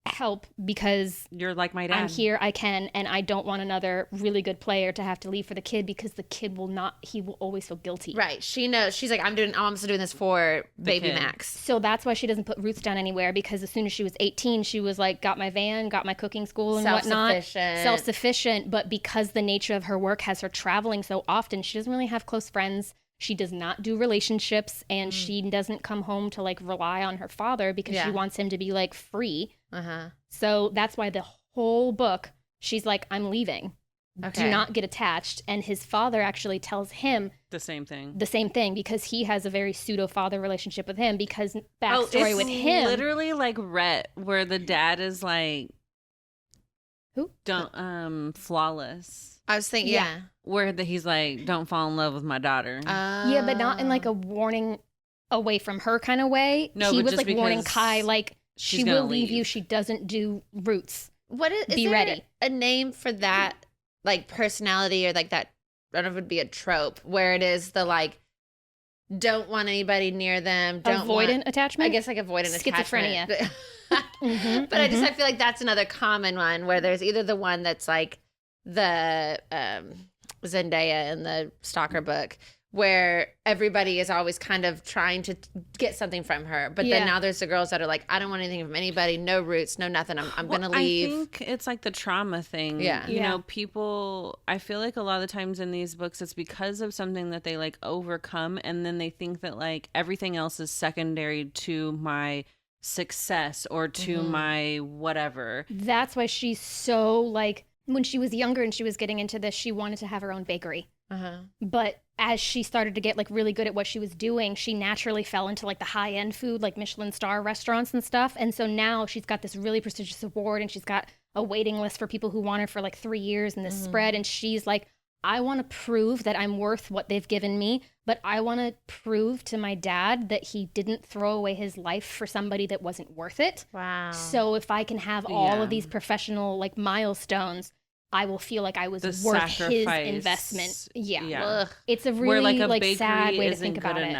S3: help because
S2: You're like my dad.
S3: I'm here, I can, and I don't want another really good player to have to leave for the kid because the kid will not, he will always feel guilty.
S1: Right. She knows. She's like, I'm also doing this for baby
S2: kid.
S1: Max.
S3: So that's why she doesn't put roots down anywhere, because as soon as she was 18, she was like, got my van, got my cooking school and whatnot. Self-sufficient. But because the nature of her work has her traveling so often, she doesn't really have close friends. She does not do relationships, and she doesn't come home to like rely on her father because she wants him to be like free. So that's why the whole book, she's like, I'm leaving. Okay. Do not get attached. And his father actually tells him
S2: the same thing
S3: because he has a very pseudo father relationship with him, because backstory with him.
S2: Literally like Rhett, where the dad is like,
S3: who?
S2: Flawless.
S1: I was thinking,
S2: where he's like, don't fall in love with my daughter.
S3: Yeah, but not in like a warning away from her kind of way.
S2: No,
S3: he
S2: but
S3: was
S2: just
S3: like warning Kai, like, she will leave you. She doesn't do roots.
S1: What is
S3: be
S1: there
S3: ready?
S1: A name for that, like personality, or like that? I don't know if it would be a trope where it is the like, don't want anybody near them.
S3: Avoidant attachment.
S1: I guess like avoidant
S3: schizophrenia.
S1: attachment. But I feel like that's another common one where there's either the one that's like the Zendaya in the Stalker book, where everybody is always kind of trying to get something from her. But then now there's the girls that are like, I don't want anything from anybody, no roots, no nothing. I'm going to leave.
S2: I think it's like the trauma thing.
S1: Yeah.
S2: You know, people, I feel like a lot of the times in these books, it's because of something that they like overcome. And then they think that like everything else is secondary to my success or to my whatever.
S3: That's why she's so like, when she was younger and she was getting into this, she wanted to have her own bakery. But as she started to get like really good at what she was doing, she naturally fell into like the high end food, like Michelin star restaurants and stuff. And so now she's got this really prestigious award, and she's got a waiting list for people who want her for like 3 years in this spread. And she's like, I want to prove that I'm worth what they've given me, but I want to prove to my dad that he didn't throw away his life for somebody that wasn't worth it.
S1: Wow.
S3: So if I can have all of these professional like milestones, I will feel like I was worth his investment. Yeah. It's a really like sad way to think about it.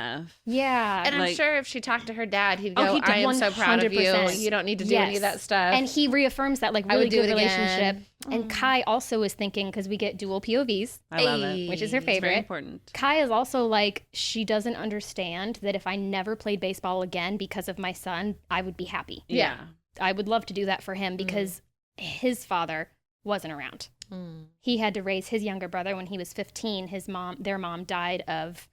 S3: Yeah.
S1: And I'm sure if she talked to her dad, he'd go, I am so proud of you. You don't need to do any of that stuff.
S3: And he reaffirms that like really good relationship. And Kai also is thinking, because we get dual POVs.
S2: I love it.
S3: Which is her favorite.
S2: It's very important.
S3: Kai is also like, she doesn't understand that if I never played baseball again because of my son, I would be happy.
S2: Yeah.
S3: I would love to do that for him because his father wasn't around. He had to raise his younger brother when he was 15. Their mom died of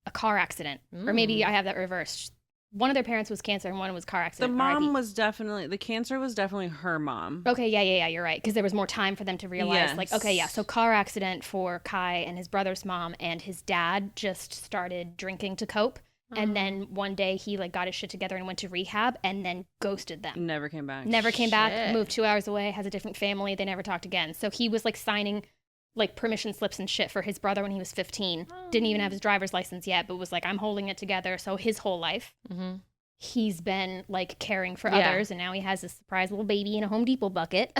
S3: a car accident. Or maybe I have that reversed. One of their parents was cancer and one was car accident.
S2: The cancer was definitely her mom.
S3: Okay, yeah, you're right. Because there was more time for them to realize, so car accident for Kai and his brother's mom, and his dad just started drinking to cope. And then one day he like got his shit together and went to rehab and then ghosted them.
S2: Never came back.
S3: Moved 2 hours away, has a different family. They never talked again. So he was like signing like permission slips and shit for his brother when he was 15. Didn't even have his driver's license yet, but was like, I'm holding it together. So his whole life, he's been like caring for others. And now he has this surprise little baby in a Home Depot bucket.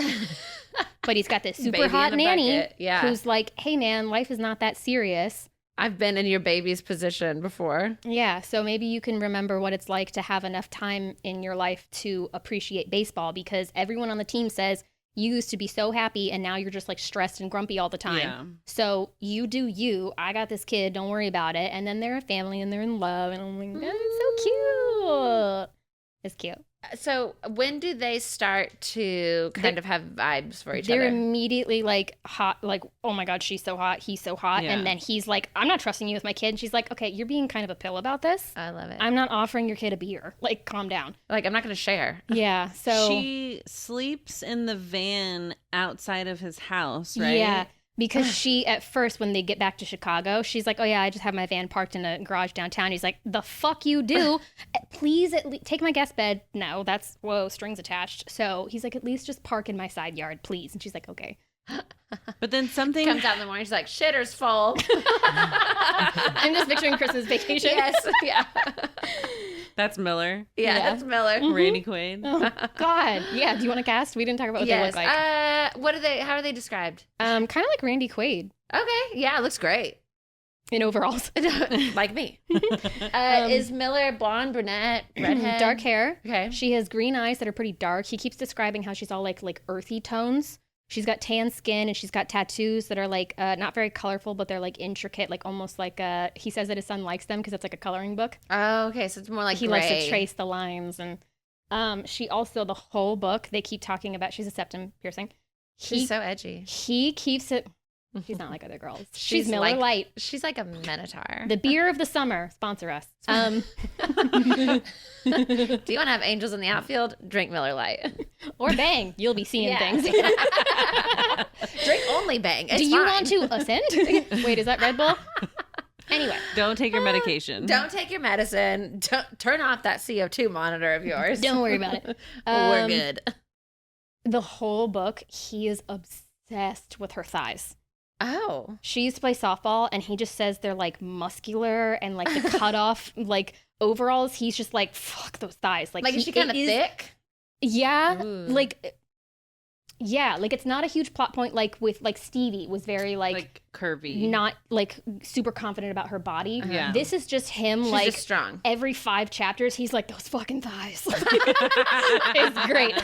S3: But he's got this super hot nanny who's like, hey man, life is not that serious.
S1: I've been in your baby's position before.
S3: Yeah, so maybe you can remember what it's like to have enough time in your life to appreciate baseball, because everyone on the team says you used to be so happy and now you're just like stressed and grumpy all the time. Yeah. So you do you. I got this kid. Don't worry about it. And then they're a family and they're in love. And I'm like, that's so cute. It's cute.
S1: So when do they start to kind of have vibes for each other?
S3: They're immediately like hot, like, oh my God, she's so hot, he's so hot. Yeah. And then he's like, I'm not trusting you with my kid. And she's like, okay, you're being kind of a pill about this.
S1: I love it.
S3: I'm not offering your kid a beer. Like, calm down.
S1: Like, I'm not going to share.
S3: Yeah. So
S2: she sleeps in the van outside of his house, right?
S3: Yeah. Because she, at first, when they get back to Chicago, she's like, oh yeah, I just have my van parked in a garage downtown. He's like, the fuck you do? Please take my guest bed. No, that's, whoa, strings attached. So he's like, at least just park in my side yard, please. And she's like, okay.
S2: But then something
S1: comes out in the morning. She's like, shitter's full.
S3: I'm just picturing Christmas Vacation.
S1: Yes, yeah.
S2: That's Miller.
S1: Yeah, that's Miller.
S2: Randy Quaid.
S3: Oh, God. Yeah. Do you want to cast? We didn't talk about what they look like.
S1: How are they described?
S3: Kind of like Randy Quaid.
S1: Okay. Yeah, it looks great.
S3: In overalls.
S1: Like me. Is Miller blonde, brunette, redhead?
S3: Dark hair.
S1: Okay.
S3: She has green eyes that are pretty dark. He keeps describing how she's all like earthy tones. She's got tan skin and she's got tattoos that are like not very colorful, but they're like intricate, like almost like he says that his son likes them because it's like a coloring book.
S1: Oh, okay. So it's more like
S3: he
S1: gray.
S3: likes to trace the lines. And she also, the whole book, they keep talking about, she's a septum piercing.
S1: She's so edgy.
S3: He keeps it. She's not like other girls. She's Miller
S1: like,
S3: Lite.
S1: She's like a minotaur.
S3: The beer of the summer. Sponsor us.
S1: Do you want to have angels in the outfield? Drink Miller Lite.
S3: Or Bang. You'll be seeing things.
S1: Drink only Bang. It's
S3: Do you
S1: fine.
S3: want to ascend? Wait, is that Red Bull? Anyway.
S2: Don't take your medication.
S1: Don't take your medicine. Turn off that CO2 monitor of yours.
S3: Don't worry about it.
S1: We're good.
S3: The whole book, he is obsessed with her thighs.
S1: Oh.
S3: She used to play softball, and he just says they're like muscular and like the cutoff like overalls. He's just like, fuck those thighs. Like
S1: is she kind of thick?
S3: Yeah.
S1: Ooh.
S3: Like it's not a huge plot point like with like Stevie was very like
S2: curvy.
S3: Not like super confident about her body.
S2: Yeah.
S3: This is just him.
S1: She's
S3: like
S1: just strong.
S3: Every 5 chapters, he's like, those fucking thighs. It's great.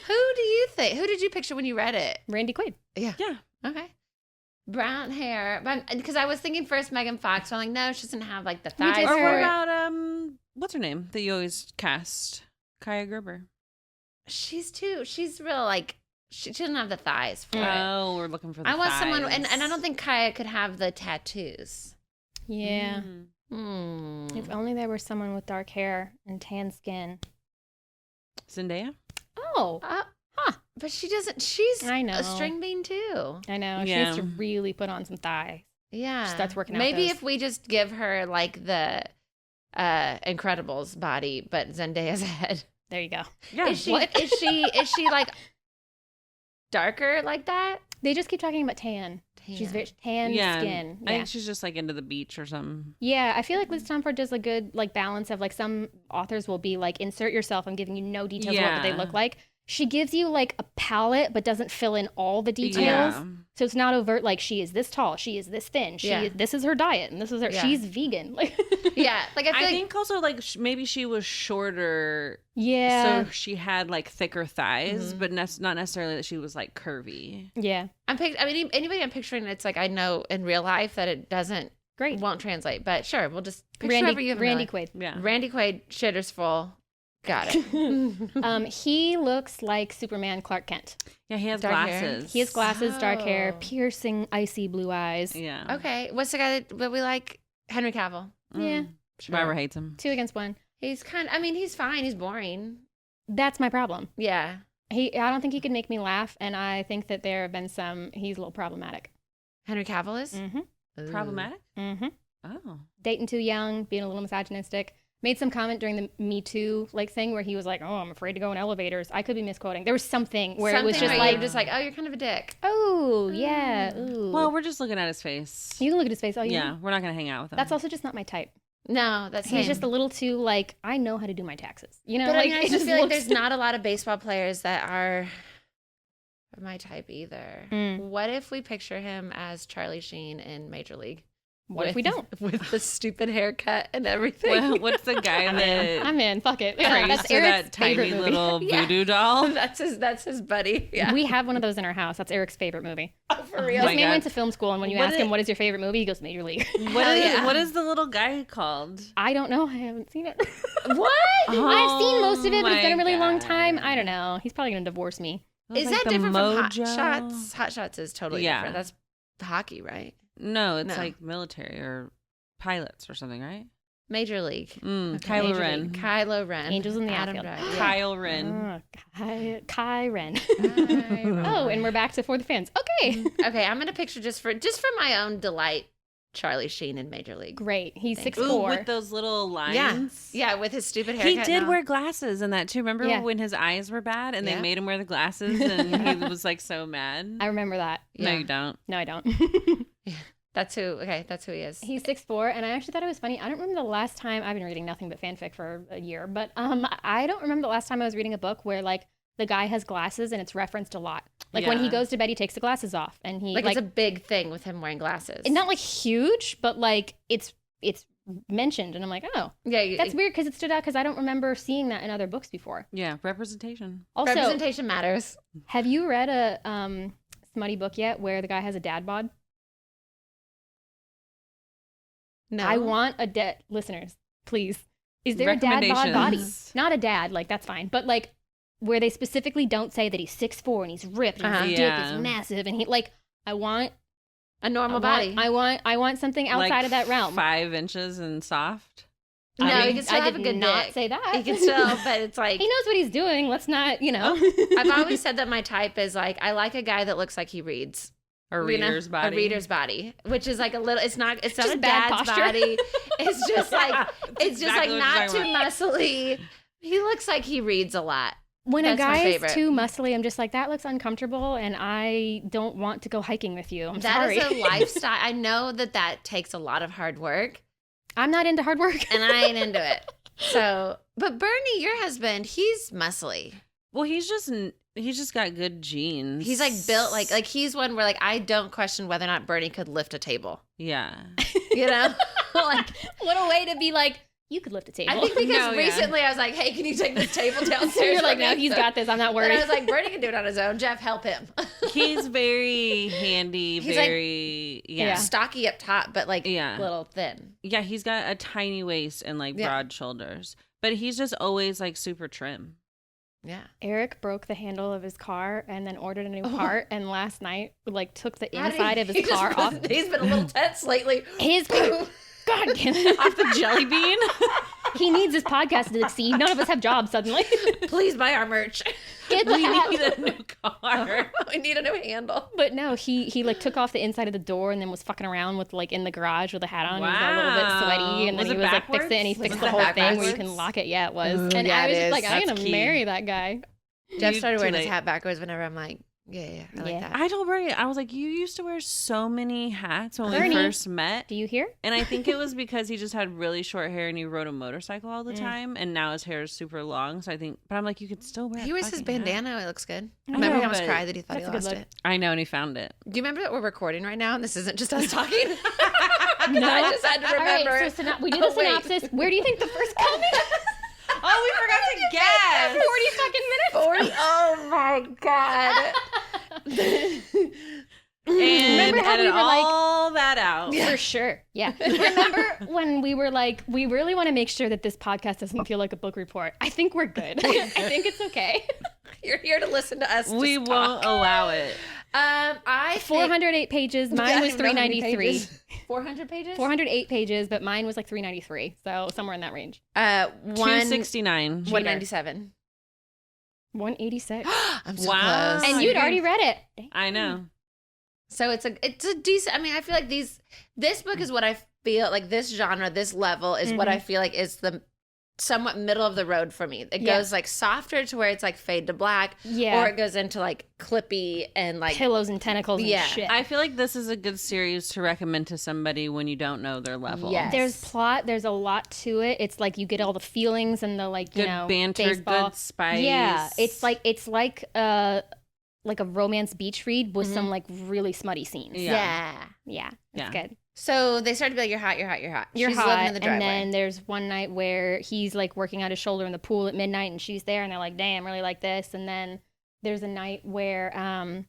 S1: Who did you picture when you read it?
S3: Randy Quaid.
S2: Yeah.
S1: Okay. Brown hair. Because I was thinking first Megan Fox. So I'm like, no, she doesn't have like the thighs.
S2: Or
S1: for
S2: what
S1: it.
S2: about what's her name that you always cast? Kaya Gerber.
S1: She's real like she doesn't have the thighs for it.
S2: Oh, we're looking for the
S1: I want
S2: thighs.
S1: someone, and I don't think Kaya could have the tattoos.
S3: Yeah.
S1: Mm.
S3: If only there were someone with dark hair and tan skin.
S2: Zendaya?
S3: Oh.
S1: But she doesn't. She's
S3: I know.
S1: a string bean too.
S3: I know. She
S2: Yeah.
S3: needs to really put on some thighs.
S1: Yeah.
S3: She starts working out
S1: Maybe
S3: those.
S1: if we just give her like the Incredibles body, but Zendaya's head.
S3: There you go.
S2: Yeah.
S1: Is she like darker like that?
S3: They just keep talking about tan. She's very tan skin.
S2: I think she's just like into the beach or something.
S3: Yeah, I feel like Liz Tomforde does a good like balance of like some authors will be like insert yourself. I'm giving you no details of what they look like. She gives you like a palette but doesn't fill in all the details.
S2: Yeah.
S3: So it's not overt like she is this tall, she is this thin, this is her diet and this is her she's vegan. Like
S1: Yeah, like I
S2: think also like maybe she was shorter.
S3: Yeah.
S2: So she had like thicker thighs, but not necessarily that she was like curvy.
S3: Yeah.
S1: Anybody I'm picturing, it's like I know in real life that it won't translate. But sure, we'll just picture whoever you have in
S3: Randy
S1: real life.
S3: Quaid.
S2: Yeah.
S1: Randy Quaid, shitters full. Got it.
S3: He looks like Superman Clark Kent.
S2: Yeah, he has
S1: Dark
S2: glasses.
S1: hair.
S3: He has glasses, dark hair,
S1: Oh.
S3: piercing, icy blue eyes.
S2: Yeah.
S1: Okay, what's the guy that we like? Henry Cavill.
S3: Yeah.
S2: Barbara hates him.
S3: 2 against 1.
S1: He's he's fine. He's boring.
S3: That's my problem.
S1: Yeah.
S3: I don't think he could make me laugh, and I think that there have been he's a little problematic.
S1: Henry Cavill is
S3: Mm-hmm.
S2: Problematic?
S3: Mm-hmm.
S2: Oh.
S3: Dating too young, being a little misogynistic. Made some comment during the Me Too like thing where he was like, "Oh, I'm afraid to go in elevators." I could be misquoting. There was something where it was just
S1: where
S3: like,
S1: you're just like, oh, you're kind of a dick.
S3: "Oh, yeah." Ooh.
S2: Well, we're just looking at his face.
S3: you can look at his face. Oh,
S2: Yeah, we're not going to hang out with him.
S3: That's also just not my type.
S1: No, that's
S3: He's just a little too like, I know how to do my taxes. You know,
S1: But
S3: like
S1: I
S3: it
S1: just feel like
S3: looks-
S1: there's not a lot of baseball players that are my type either.
S3: Mm.
S1: What if we picture him as Charlie Sheen in Major League?
S3: What if we don't?
S1: With the stupid haircut and everything.
S2: Well, what's the guy that
S3: I'm in. Fuck it.
S2: prays
S3: That's
S2: to
S3: Eric's
S2: that tiny
S3: favorite movie.
S2: little
S1: Yeah.
S2: voodoo doll?
S1: that's his buddy. Yeah.
S3: We have one of those in our house. That's Eric's favorite movie.
S1: Oh, for real.
S2: my
S3: This man
S2: God.
S3: went to film school, and when you
S2: What
S3: ask
S2: is-
S3: him what is your favorite movie, he goes Major League.
S2: What is the little guy called?
S3: I don't know. I haven't seen it.
S1: What?
S3: I've seen most of it, but it's been a
S2: my
S3: really long
S2: God.
S3: time. I don't know. He's probably gonna divorce me.
S1: Is
S2: Like
S1: that
S2: the
S1: different from Hot
S2: Mojo?
S1: Shots? Hot Shots is totally
S2: Yeah.
S1: different. That's hockey, right?
S2: No, it's
S1: No.
S2: like military or pilots or something, right?
S1: Major League.
S2: Mm,
S1: Okay.
S2: Kylo
S3: Major
S2: Ren.
S3: League.
S1: Kylo Ren.
S3: Angels in the
S1: Adam
S3: Outfield.
S1: Driver. Yeah.
S2: Kyle Ren.
S3: Kai Ren.
S1: Ren.
S3: Oh, and we're back to For the Fans. Okay.
S1: Okay, I'm gonna picture just for my own delight, Charlie Sheen in Major League.
S3: Great. He's
S1: Thanks.
S3: 6'4".
S2: Ooh, with those little lines.
S1: Yeah, with his stupid haircut.
S2: He did
S1: and all.
S2: wear glasses in that too. Remember
S3: Yeah.
S2: when his eyes were bad and
S1: Yeah.
S2: they made him wear the glasses and he was like so mad?
S3: I remember that.
S2: No,
S1: Yeah.
S2: you don't.
S3: No, I don't.
S1: That's who he is.
S3: He's 6'4", and I actually thought it was funny. I don't remember the last time I've been reading nothing but fanfic for a year, but I don't remember the last time I was reading a book where like the guy has glasses and it's referenced a lot. Like when he goes to bed, he takes the glasses off, and he
S1: like it's a big thing with him wearing glasses.
S3: And not like huge, but like it's mentioned, and I'm like, oh,
S1: yeah,
S3: that's weird because it stood out because I don't remember seeing that in other books before.
S2: Yeah, representation.
S3: Also,
S1: representation matters.
S3: Have you read a smutty book yet where the guy has a dad bod?
S1: No,
S3: I want a listeners, please. Is there a dad bod body? Not a dad, like that's fine, but like where they specifically don't say that he's 6'4" and he's ripped and his dick is massive and he like I want
S1: a normal body.
S3: I want something outside
S2: like
S3: of that realm.
S2: 5 inches and soft.
S1: No,
S3: I mean,
S1: he can still have a good
S3: not
S1: dick.
S3: say that.
S1: He can still, but it's like
S3: he knows what he's doing. Let's not,
S1: I've always said that my type is like I like a guy that looks like he reads.
S2: A reader's body.
S1: A reader's body, which is like a little. It's not
S3: just
S1: a
S3: bad
S1: dad's
S3: posture.
S1: body. It's just like it's just
S2: exactly
S1: like not too muscly. He looks like he reads a lot.
S3: When
S1: That's
S3: a
S1: my
S3: guy is
S1: favorite.
S3: too muscly, I'm just like, that looks uncomfortable, and I don't want to go hiking with you. I'm sorry.
S1: That is a lifestyle. I know that takes a lot of hard work,
S3: I'm not into hard work.
S1: and I ain't into it. So, but Bernie, your husband, he's muscly.
S2: Well, he's just got good genes.
S1: He's like built like he's one where like I don't question whether or not Bernie could lift a table.
S2: Yeah.
S1: You know, like
S3: What a way to be like, you could lift a table.
S1: I think because
S2: No, yeah.
S1: recently I was like, hey, can you take this table downstairs?
S3: So you're like,
S1: for
S3: no,
S1: me?
S3: he's got this. I'm not
S1: And
S3: worried.
S1: I was like, Bernie can do it on his own. Jeff, help him.
S2: He's very handy,
S1: He's like-
S3: Yeah.
S1: Stocky up top, but like
S2: Yeah.
S1: little thin.
S2: Yeah, he's got a tiny waist and like
S1: Yeah.
S2: broad shoulders. But he's just always like super trim.
S1: Yeah.
S3: Eric broke the handle of his car and then ordered a new part. And last night, like, took the
S1: How did
S3: inside of
S1: he
S3: his car
S1: just-
S3: off.
S1: He's been a little tense lately.
S3: His car. God damn it.
S2: Off the jelly bean?
S3: He needs this podcast to succeed. None of us have jobs suddenly.
S1: Please buy our merch.
S3: Get
S2: We
S3: that.
S2: need a new car.
S1: We need a new handle.
S3: But no, he like took off the inside of the door and then was fucking around with like in the garage with a hat on. He was a little bit sweaty, and
S2: Was
S3: then he
S2: it
S3: was like fixing it, and he
S2: backwards?
S3: fixed
S1: Was
S3: the
S1: it
S3: whole thing where you
S1: backwards?
S3: can lock it. Yeah, it was.
S1: Mm,
S3: And
S1: yeah,
S3: I was
S1: it
S3: just
S1: is.
S3: like, I'm
S2: That's
S3: gonna
S2: key.
S3: marry that guy.
S1: Jeff
S2: You-
S1: started
S2: too
S1: wearing his
S2: late.
S1: hat backwards whenever I'm like, yeah, I like that.
S2: I told Bernie, I was like, you used to wear so many hats when
S3: Bernie.
S2: we first met.
S3: Do you hear?
S2: And I think it was because he just had really short hair and he rode a motorcycle all the
S3: Mm.
S2: time. And now his hair is super long. So I think, but I'm like, you could still wear
S1: He
S2: a
S1: wears his
S2: fucking hat.
S1: bandana. It looks good.
S3: I
S1: Remember
S3: know,
S1: he almost
S2: but
S1: cried that he thought he
S3: that's a good
S1: lost
S3: look.
S1: it.
S2: I know, and he found it.
S1: Do you remember that we're recording right now and this isn't just us talking?
S3: No.
S1: I just had to
S3: All
S1: remember.
S3: right, so we did
S1: Oh,
S3: the
S1: wait.
S3: synopsis. Where do you think the first comment is?
S2: Oh, we forgot to guess.
S3: 40 fucking minutes.
S1: 40. Oh my God.
S2: And
S3: Remember how
S2: edit
S3: we were like-
S2: all that out.
S3: For sure. Yeah. Remember when we were like, we really want to make sure that this podcast doesn't feel like a book report. I think we're good. I think it's okay.
S1: You're here to listen to us.
S2: We
S1: just
S2: won't
S1: talk.
S2: allow it.
S1: I think-
S3: 408 pages.
S1: I
S3: Mine was
S1: don't know how many
S3: 393.
S1: pages. 400 pages?
S3: 408 pages, but mine was like 393. So somewhere in that range.
S2: 269.
S1: 197.
S3: 186.
S1: I'm so
S2: Wow.
S1: close.
S3: And you'd already read it. Dang.
S2: I know.
S1: So it's a decent. I mean, I feel like this book is what I feel like. This genre, this level is what I feel like is the somewhat middle of the road for me. It
S3: Yeah.
S1: goes like softer to where it's like fade to black,
S3: Yeah.
S1: or it goes into like clippy and like
S3: Pillows and tentacles and
S1: Yeah.
S3: shit.
S2: I feel like this is a good series to recommend to somebody when you don't know their level.
S1: Yes.
S3: There's plot. There's a lot to it. It's like you get all the feelings and the like, you
S2: Good
S3: know,
S2: banter,
S3: baseball.
S2: good spice.
S3: Yeah, it's like a romance beach read with some like really smutty scenes.
S2: Yeah.
S3: Yeah,
S2: Yeah.
S3: it's good.
S1: So they start to be like, "You're hot, you're hot, you're hot."
S3: You're
S1: She's
S3: hot,
S1: living in the
S3: and
S1: driveway.
S3: then there's one night where he's like working out his shoulder in the pool at midnight, and she's there, and they're like, "Damn, really like this." And then there's a night where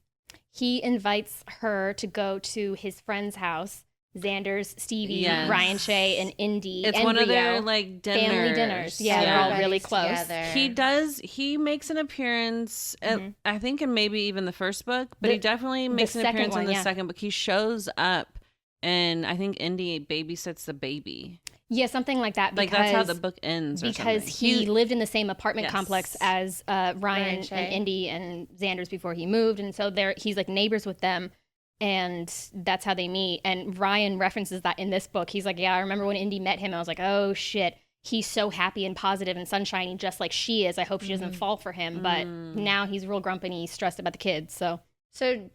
S3: he invites her to go to his friend's house. Xander's, Stevie,
S2: Yes.
S3: Ryan Shea, and Indy.
S2: It's
S3: and
S2: one of
S3: Rio.
S2: their like dinners.
S3: Family dinners. Yeah, they're all really
S1: Everybody's
S3: close.
S1: together.
S2: He makes an appearance, I think in maybe even the first book, but
S3: The-
S2: he definitely makes an
S3: second
S2: appearance in
S3: one,
S2: the
S3: yeah.
S2: second book. He shows up, and I think Indy babysits the baby.
S3: Yeah, something like that.
S2: Like that's how the book ends. Or
S3: Because
S2: something.
S3: he lived in the same apartment
S2: Yes.
S3: complex as Ryan
S1: Shea.
S3: and Indy and Xander's before he moved, and so he's like neighbors with them, and that's how they meet. And Ryan references that in this book. He's like, "Yeah, I remember when Indy met him. I was like, oh shit, he's so happy and positive and sunshiny, just like she is. I hope she doesn't fall for him." But now he's real grumpy and he's stressed about the kids. So
S1: So,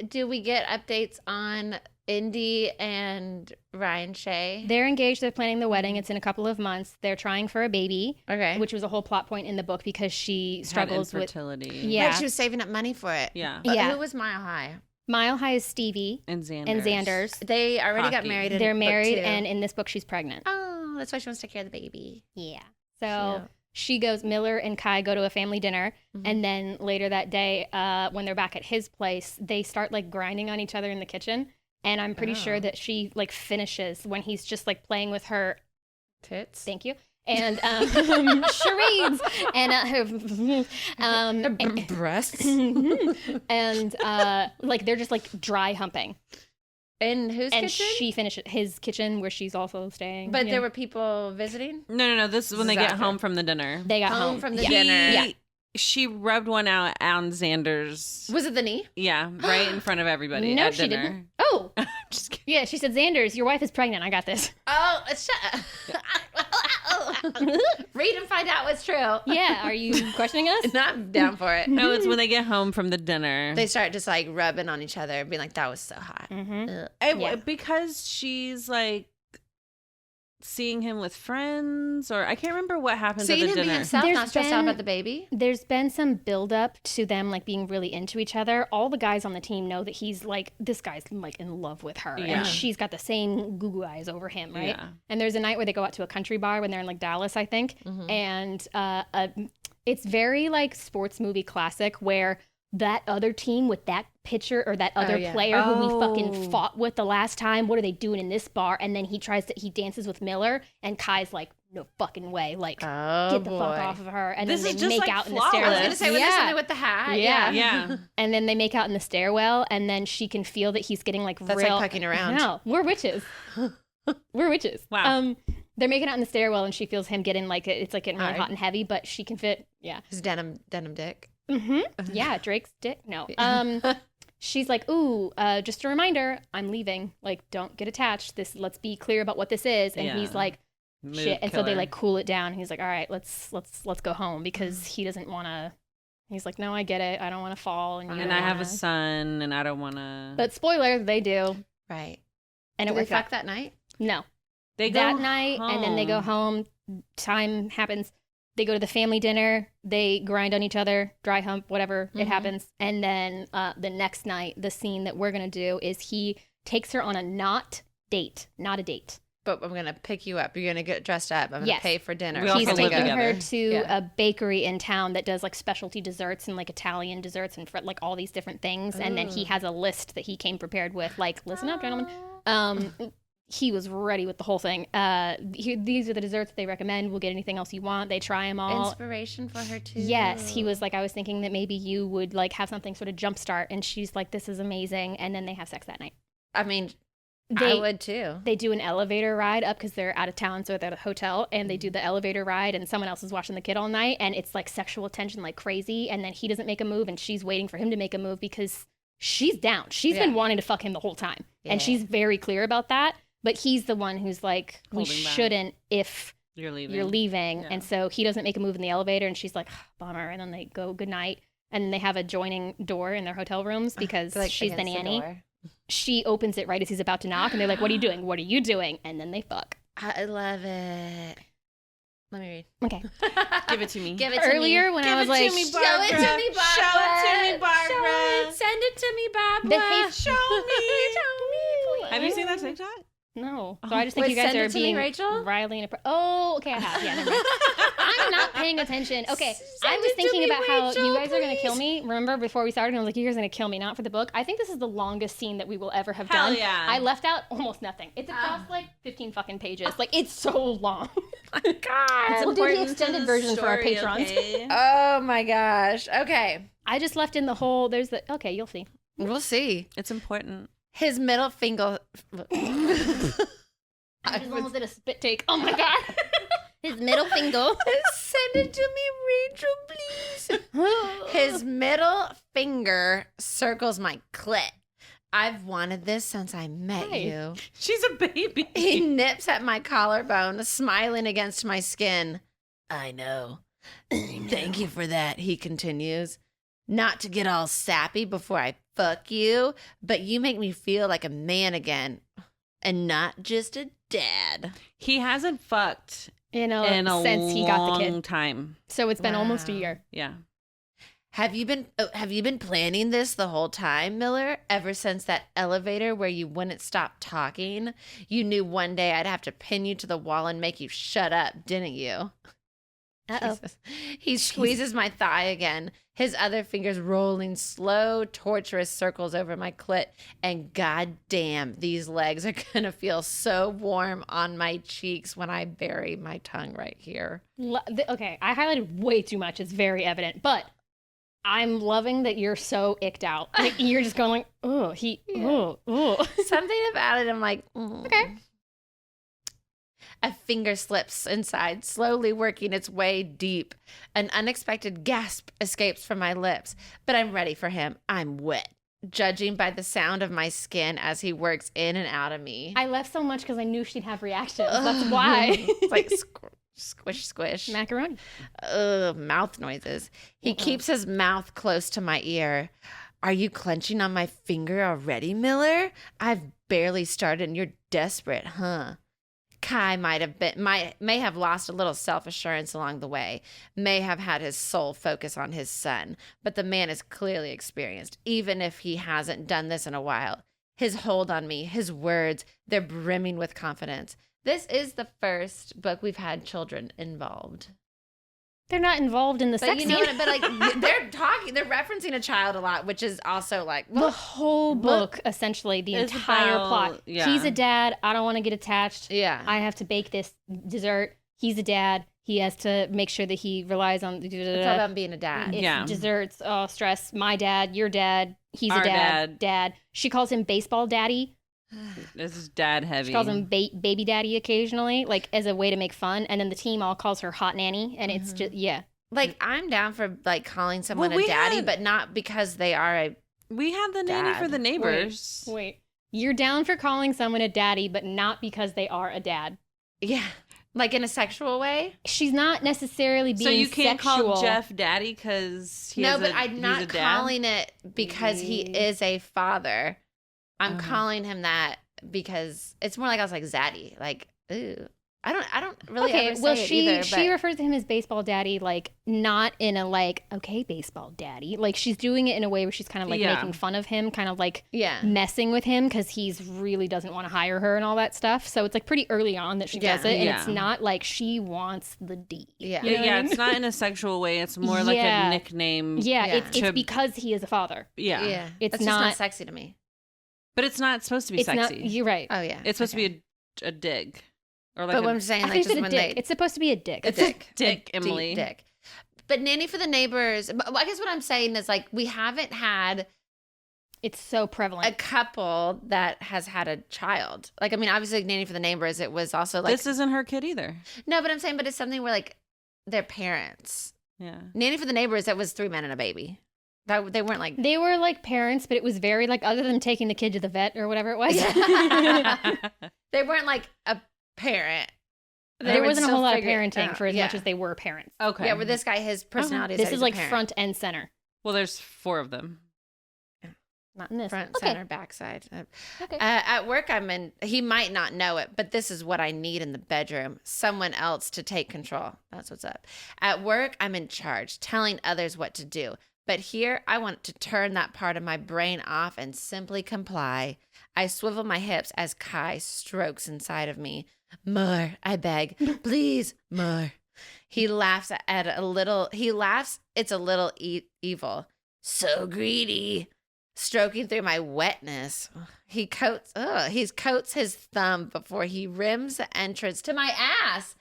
S1: do we get updates on Indy and Ryan Shea.
S3: They're engaged. They're planning the wedding. It's in a couple of months. They're trying for a baby.
S1: Okay.
S3: Which was a whole plot point in the book because she struggles with
S2: infertility.
S3: Yeah.
S1: Right, she was saving up money for it.
S2: Yeah.
S1: But
S3: Yeah.
S1: who was Mile High?
S3: Mile High is Stevie
S2: And Xanders.
S3: and Xanders.
S1: They already got
S2: Hockey.
S1: married. In
S3: They're
S1: book
S3: married,
S1: 2.
S3: and in this book, she's pregnant.
S1: Oh, that's why she wants to take care of the baby.
S3: Yeah. So
S1: Cute.
S3: she goes, Miller and Kai go to a family dinner.
S1: Mhm.
S3: And then later that day, when they're back at his place, they start like grinding on each other in the kitchen. And I'm pretty sure
S1: Oh.
S3: that she like finishes when he's just like playing with her.
S1: Tits.
S3: Thank you. And charades and and,
S1: breasts.
S3: and like they're just like dry humping.
S1: In whose
S3: And
S1: kitchen?
S3: she finishes his kitchen where she's also staying.
S1: But
S3: Yeah.
S1: there were people visiting?
S2: No. This is when they get
S1: Exactly.
S2: home from the dinner.
S3: They got
S1: Home
S3: home
S1: from the
S3: Yeah.
S1: dinner.
S3: Yeah.
S2: She rubbed one out on Xander's.
S1: Was it the knee?
S2: Yeah, right in front of everybody
S3: No,
S2: at
S3: she
S2: dinner.
S3: didn't. Oh,
S2: Just kidding.
S3: yeah. She said, Xanders, your wife is pregnant. I got this.
S1: Oh, shut up. Read and find out what's true.
S3: Yeah. Are you questioning us?
S1: Not down for it.
S2: No, it's when they get home from the dinner.
S1: They start just like rubbing on each other and being like, that was so hot.
S3: Mm-hmm.
S1: Ugh.
S3: Yeah.
S2: Because she's like seeing him with friends, or I can't remember what happens
S1: Seeing
S2: at
S1: him
S2: the
S1: be
S2: dinner.
S1: himself,
S3: There's
S1: not stressed out
S3: been-
S1: about the baby.
S3: There's been some buildup to them like being really into each other. All the guys on the team know that he's like, this guy's like in love with her.
S2: Yeah.
S3: And she's got the same goo eyes over him, right?
S2: Yeah.
S3: And there's a night where they go out to a country bar when they're in like Dallas, I think.
S1: Mhm.
S3: And it's very like sports movie classic where that other team with that pitcher or that other
S1: yeah.
S3: player who we
S2: Oh.
S3: fucking fought with the last time, what are they doing in this bar? And then he dances with Miller and Kai's like, no fucking way. Like,
S1: Oh,
S3: get the
S1: boy.
S3: fuck off of her. And
S2: This
S3: then
S2: is
S3: they
S2: just,
S3: make
S2: like,
S3: out in the
S2: flawless.
S1: I was
S3: stairwell.
S1: going to say, when there's something with the hat.
S3: Yeah.
S2: Yeah.
S3: And then they make out in the stairwell, and then she can feel that he's getting like
S1: That's
S3: real.
S1: like pucking around.
S3: No, we're witches. We're witches.
S2: Wow.
S3: They're making out in the stairwell, and she feels him getting like it's like getting really
S1: Hard.
S3: hot and heavy, but she can fit. Yeah.
S1: His denim dick.
S3: Mm-hmm. Yeah. Drake's dick. No. She's like, ooh, just a reminder, I'm leaving. Like, don't get attached. Let's be clear about what this is. And
S2: Yeah.
S3: he's like,
S2: Mood
S3: shit. And so they
S2: killer.
S3: like cool it down. He's like, all right, let's go home because he doesn't want to. He's like, no, I get it. I don't want to fall. And, you
S2: And
S3: don't
S2: I have a
S3: wanna."
S2: son, and I don't want to.
S3: But spoiler, they do.
S1: Right.
S3: And
S1: Did
S3: it
S1: they
S3: worked
S1: fuck
S3: out.
S1: that night?
S3: No.
S2: They
S3: That
S2: go
S3: night, and then they go home. Time happens. They go to the family dinner. They grind on each other, dry hump, whatever. It
S1: Mhm.
S3: happens. And then the next night, the scene that we're going to do is he takes her on a not a date.
S1: But I'm going to pick you up. You're going to get dressed up. I'm going to
S3: Yes.
S1: pay for dinner.
S2: We also
S3: He's
S2: live
S3: taking
S2: together.
S3: her to
S1: Yeah.
S3: a bakery in town that does like specialty desserts and like Italian desserts and like all these different things. And then he
S1: Ooh.
S3: has a list that he came prepared with, like, listen up, gentlemen. He was ready with the whole thing. These are the desserts they recommend. We'll get anything else you want. They try them all.
S1: Inspiration for her, too.
S3: Yes, he was like, I was thinking that maybe you would like have something sort of jumpstart. And she's like, this is amazing. And then they have sex that night.
S1: I mean,
S3: They-
S1: I would, too.
S3: They do an elevator ride up because they're out of town, so they're at a hotel, and they do the elevator ride, and someone else is watching the kid all night, and it's like sexual tension like crazy, and then he doesn't make a move, and she's waiting for him to make a move because she's down. She's been
S1: Yeah.
S3: wanting to fuck him the whole time, and
S1: Yeah.
S3: she's very clear about that, but he's the one who's like, we
S2: Holding back.
S3: shouldn't if
S2: You're leaving.
S3: you're leaving,
S2: Yeah.
S3: and so he doesn't make a move in the elevator, and she's like, bummer, and then they go good night, and then they have a joining door in their hotel rooms because
S1: Like,
S3: she's the
S1: against
S3: nanny.
S1: door.
S3: She opens it right as he's about to knock, and they're like, what are you doing? What are you doing? And then they fuck.
S1: I love it. Let me read.
S3: Okay.
S2: Give it to me.
S1: Give it to
S3: Earlier
S1: me.
S3: when
S2: Give
S3: I was
S2: it
S3: like,
S2: to me,
S1: Show it to
S2: Barbara.
S1: me, Barbara.
S2: Show it to me, Barbara.
S1: Show it. Send it to me, Barbara.
S3: The hate-
S2: Show me.
S1: Show me, please.
S2: Have you seen that TikTok?
S3: No. So I just think
S1: Wait,
S3: you guys
S1: send
S3: are
S1: it to me,
S3: being
S1: Rachel?
S3: Riley and oh, okay, I have. Yeah, never mind. I'm not paying attention. Okay,
S1: Send
S3: I was
S1: it to
S3: thinking
S1: me,
S3: about how
S1: Rachel,
S3: you guys are going to kill
S1: please.
S3: me. Remember before we started, and I was like, you guys are going to kill me, not for the book. I think this is the longest scene that we will ever have
S2: Hell
S3: done.
S2: yeah.
S3: I left out almost nothing. It's across like 15 fucking pages. Like, it's so long.
S1: God.
S3: We'll do the extended version for our patrons.
S2: Okay?
S1: Oh my gosh. Okay.
S3: I just left in the whole, there's the, okay, you'll see.
S1: We'll see.
S2: It's important.
S1: His middle finger.
S3: I just almost did a spit take. Oh my God. His middle finger.
S1: Send it to me, Rachel, please. His middle finger circles my clit. I've wanted this since I met
S3: Hi.
S1: you.
S2: She's a baby.
S1: He nips at my collarbone, smiling against my skin. I know. Thank you for that, he continues. Not to get all sappy before I fuck you, but you make me feel like a man again and not just a dad.
S2: He hasn't fucked
S3: In a
S2: in a
S3: sense, he got the kid.
S2: time.
S3: So it's been almost a
S1: Wow.
S3: year.
S2: Yeah.
S1: Have you been planning this the whole time, Miller? Ever since that elevator where you wouldn't stop talking? You knew one day I'd have to pin you to the wall and make you shut up, didn't you?
S3: Uh-oh.
S1: Jesus. He squeezes my thigh again, his other fingers rolling slow, torturous circles over my clit. And goddamn, these legs are gonna feel so warm on my cheeks when I bury my tongue right here.
S3: Okay, I highlighted way too much. It's very evident. But I'm loving that you're so icked out. Like, you're just going like, oh, oh.
S1: Something about it, I'm like,
S3: Okay.
S1: A finger slips inside, slowly working its way deep. An unexpected gasp escapes from my lips, but I'm ready for him. I'm wet, judging by the sound of my skin as he works in and out of me.
S3: I left so much because I knew she'd have reactions. That's why.
S1: It's like squish, squish.
S3: Macaroni.
S1: Mouth noises. He keeps his mouth close to my ear. Are you clenching on my finger already, Miller? I've barely started and you're desperate, huh? Kai may have lost a little self-assurance along the way, may have had his sole focus on his son, but the man is clearly experienced, even if he hasn't done this in a while. His hold on me, his words, they're brimming with confidence. This is the first book we've had children involved.
S3: They're not involved in the
S1: But
S3: sex
S1: you know
S3: scene.
S1: what? But like they're referencing a child a lot, which is also like
S3: The whole book, essentially, the
S2: It's
S3: entire
S2: about-
S3: plot.
S2: yeah.
S3: He's a dad. I don't want to get attached.
S1: yeah.
S3: I have to bake this dessert. He's a dad. He has to make sure that he relies on
S1: It's all about being a dad.
S3: It's
S2: Yeah.
S3: desserts. Oh, stress. My dad, your dad. He's
S2: Our
S3: a dad.
S2: dad.
S3: She calls him baseball daddy.
S2: This is dad heavy.
S3: She calls him baby daddy occasionally, like as a way to make fun. And then the team all calls her hot nanny. And it's just, yeah.
S1: Like I'm down for like calling someone
S2: Well,
S1: a
S2: we
S1: daddy,
S2: had-
S1: but not because they are a
S2: We had the nanny for
S1: Dad.
S2: the neighbors.
S3: Wait. You're down for calling someone a daddy, but not because they are a dad.
S1: yeah, like in a sexual way.
S3: She's not necessarily being
S2: So you can't
S3: sexual.
S2: call Jeff daddy because
S1: No, but I'm
S2: he's a
S1: not
S2: dad?
S1: calling it because he is a father. I'm calling him that because it's more like I was like zaddy, like ooh. I don't really
S3: Okay,
S1: ever say
S3: well,
S1: it
S3: she
S1: either.
S3: refers to him as baseball daddy, like not in a like, okay, baseball daddy. Like she's doing it in a way where she's kind of like
S2: Yeah.
S3: making fun of him, kind of like
S1: yeah,
S3: messing with him because he's really doesn't want to hire her and all that stuff. So it's like pretty early on that she
S1: Yeah.
S3: does it, and
S2: Yeah.
S3: it's not like she wants the D.
S1: yeah,
S3: You know what I
S2: Yeah,
S3: mean?
S2: it's not in a sexual way. It's more like
S3: Yeah.
S2: a nickname.
S3: Yeah,
S1: Yeah.
S3: it's
S2: To-
S3: because he is a father.
S2: Yeah.
S1: yeah.
S3: It's
S1: That's just
S3: not-
S1: not sexy to me.
S2: But it's not supposed to be
S3: It's
S2: sexy.
S3: not. You're right.
S1: Oh yeah,
S2: It's supposed
S1: okay.
S2: to be a dig. Or like
S1: But
S2: a,
S1: what I'm saying,
S3: I
S1: like
S3: think
S1: just
S3: it's a
S1: when
S3: dick.
S1: they
S3: It's supposed to be a dick.
S2: It's
S1: dick.
S2: a dick,
S1: deep
S2: Emily.
S1: dick. But nanny for the neighbors. But I guess what I'm saying is like we haven't had
S3: It's so
S1: a
S3: prevalent.
S1: couple that has had a child. Like I mean, obviously nanny for the neighbors. It was also like
S2: This isn't her kid either.
S1: no, but I'm saying, but it's something where like their parents.
S2: Yeah.
S1: Nanny for the neighbors. That was 3 men and a baby. That they weren't like.
S3: They were like parents, but it was very like other than taking the kid to the vet or whatever it was.
S1: They weren't like a parent. They
S3: There
S1: would
S3: wasn't a
S1: still
S3: whole lot of
S1: figure it
S3: parenting
S1: out.
S3: for as much
S1: Yeah.
S3: as they were parents.
S2: Okay.
S1: Yeah, where this guy, his personality
S3: This
S1: that
S3: is
S1: he's a
S3: like
S1: parent.
S3: front and center.
S2: Well, there's 4 of them.
S3: Not in this.
S1: Front,
S3: Okay.
S1: center, backside.
S3: Okay.
S1: At work, I'm in. He might not know it, but this is what I need in the bedroom: someone else to take control. That's what's up. At work, I'm in charge, telling others what to do. But here, I want to turn that part of my brain off and simply comply. I swivel my hips as Kai strokes inside of me. More, I beg, please, more. He laughs at a little. He laughs. It's a little evil. So greedy. Stroking through my wetness. He coats his thumb before he rims the entrance to my ass.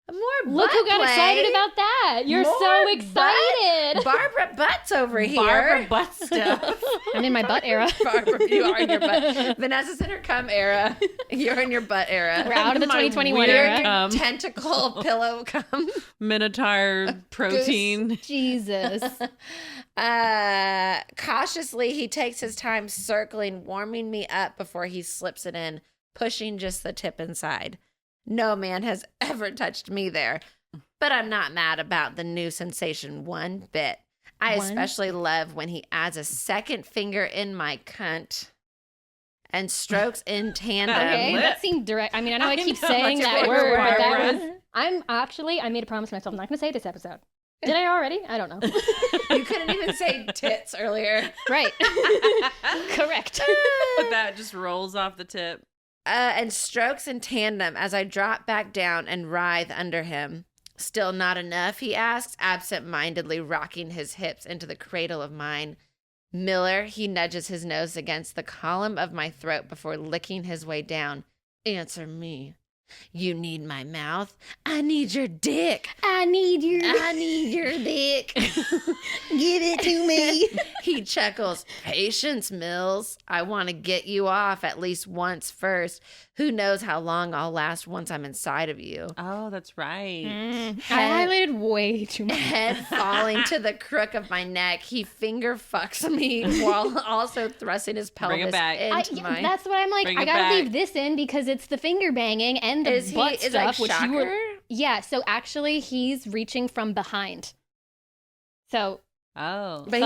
S1: More
S3: Look who
S1: butt
S3: got
S1: play.
S3: excited about that. You're
S1: More
S3: so excited.
S1: Barbara Butts over here.
S2: Barbara butt stuff.
S3: I'm in my butt era.
S1: Barbara, you are in your butt. Vanessa's in her cum era. You're in your butt era.
S3: We're out of the
S2: My
S3: 2021
S1: You're
S2: weird-
S1: in
S3: era.
S1: your tentacle pillow cum.
S2: Minotaur protein.
S3: Jesus.
S1: Cautiously, he takes his time circling, warming me up before he slips it in, pushing just the tip inside. No man has ever touched me there, but I'm not mad about the new sensation one bit. I especially love when he adds a second finger in my cunt and strokes in tandem.
S3: Okay, that seemed direct. I mean, I know I keep saying that word, but that was... I made a promise to myself, I'm not going to say it this episode. Did I already? I don't know.
S1: You couldn't even say tits earlier.
S3: Right. Correct.
S2: But that just rolls off the tip.
S1: And strokes in tandem as I drop back down and writhe under him. Still not enough, he asks, absent-mindedly rocking his hips into the cradle of mine. Miller, he nudges his nose against the column of my throat before licking his way down. Answer me. You need my mouth. I need your dick.
S3: I need your
S1: dick.
S3: Give it to me.
S1: He chuckles. Patience, Mills. I want to get you off at least once first. Who knows how long I'll last once I'm inside of you.
S2: Oh, that's right.
S3: I highlighted way too much.
S1: Head falling to the crook of my neck. He finger fucks me while also thrusting his pelvis into mine.
S3: That's what I'm like. I gotta leave this in because it's the finger banging and the butt stuff, which you were. Yeah. So actually, he's reaching from behind. So.
S2: Oh,
S1: but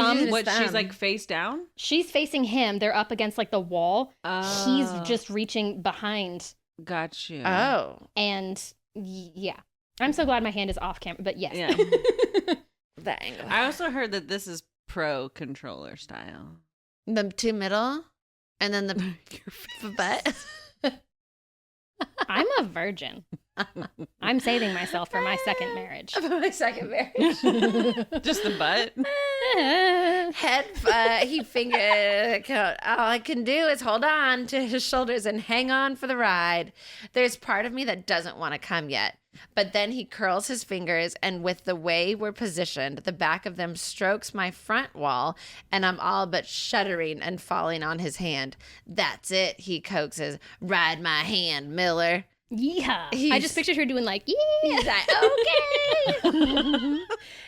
S2: she's like face down?
S3: She's facing him. They're up against like the wall.
S2: Oh.
S3: He's just reaching behind.
S2: Got you.
S1: Oh.
S3: And yeah. I'm so glad my hand is off camera, but yes.
S2: Yeah.
S1: The angle.
S2: I also heard that this is pro controller style.
S1: The two middle and then the butt.
S3: I'm a virgin. I'm saving myself for my second marriage.
S1: My second marriage.
S2: Just the butt?
S1: Head, he finger. All I can do is hold on to his shoulders and hang on for the ride. There's part of me that doesn't want to come yet. But then he curls his fingers, and with the way we're positioned, the back of them strokes my front wall, and I'm all but shuddering and falling on his hand. That's it, he coaxes. Ride my hand, Miller.
S3: Yeah. I just pictured her doing like, yeah.
S1: He's like, okay.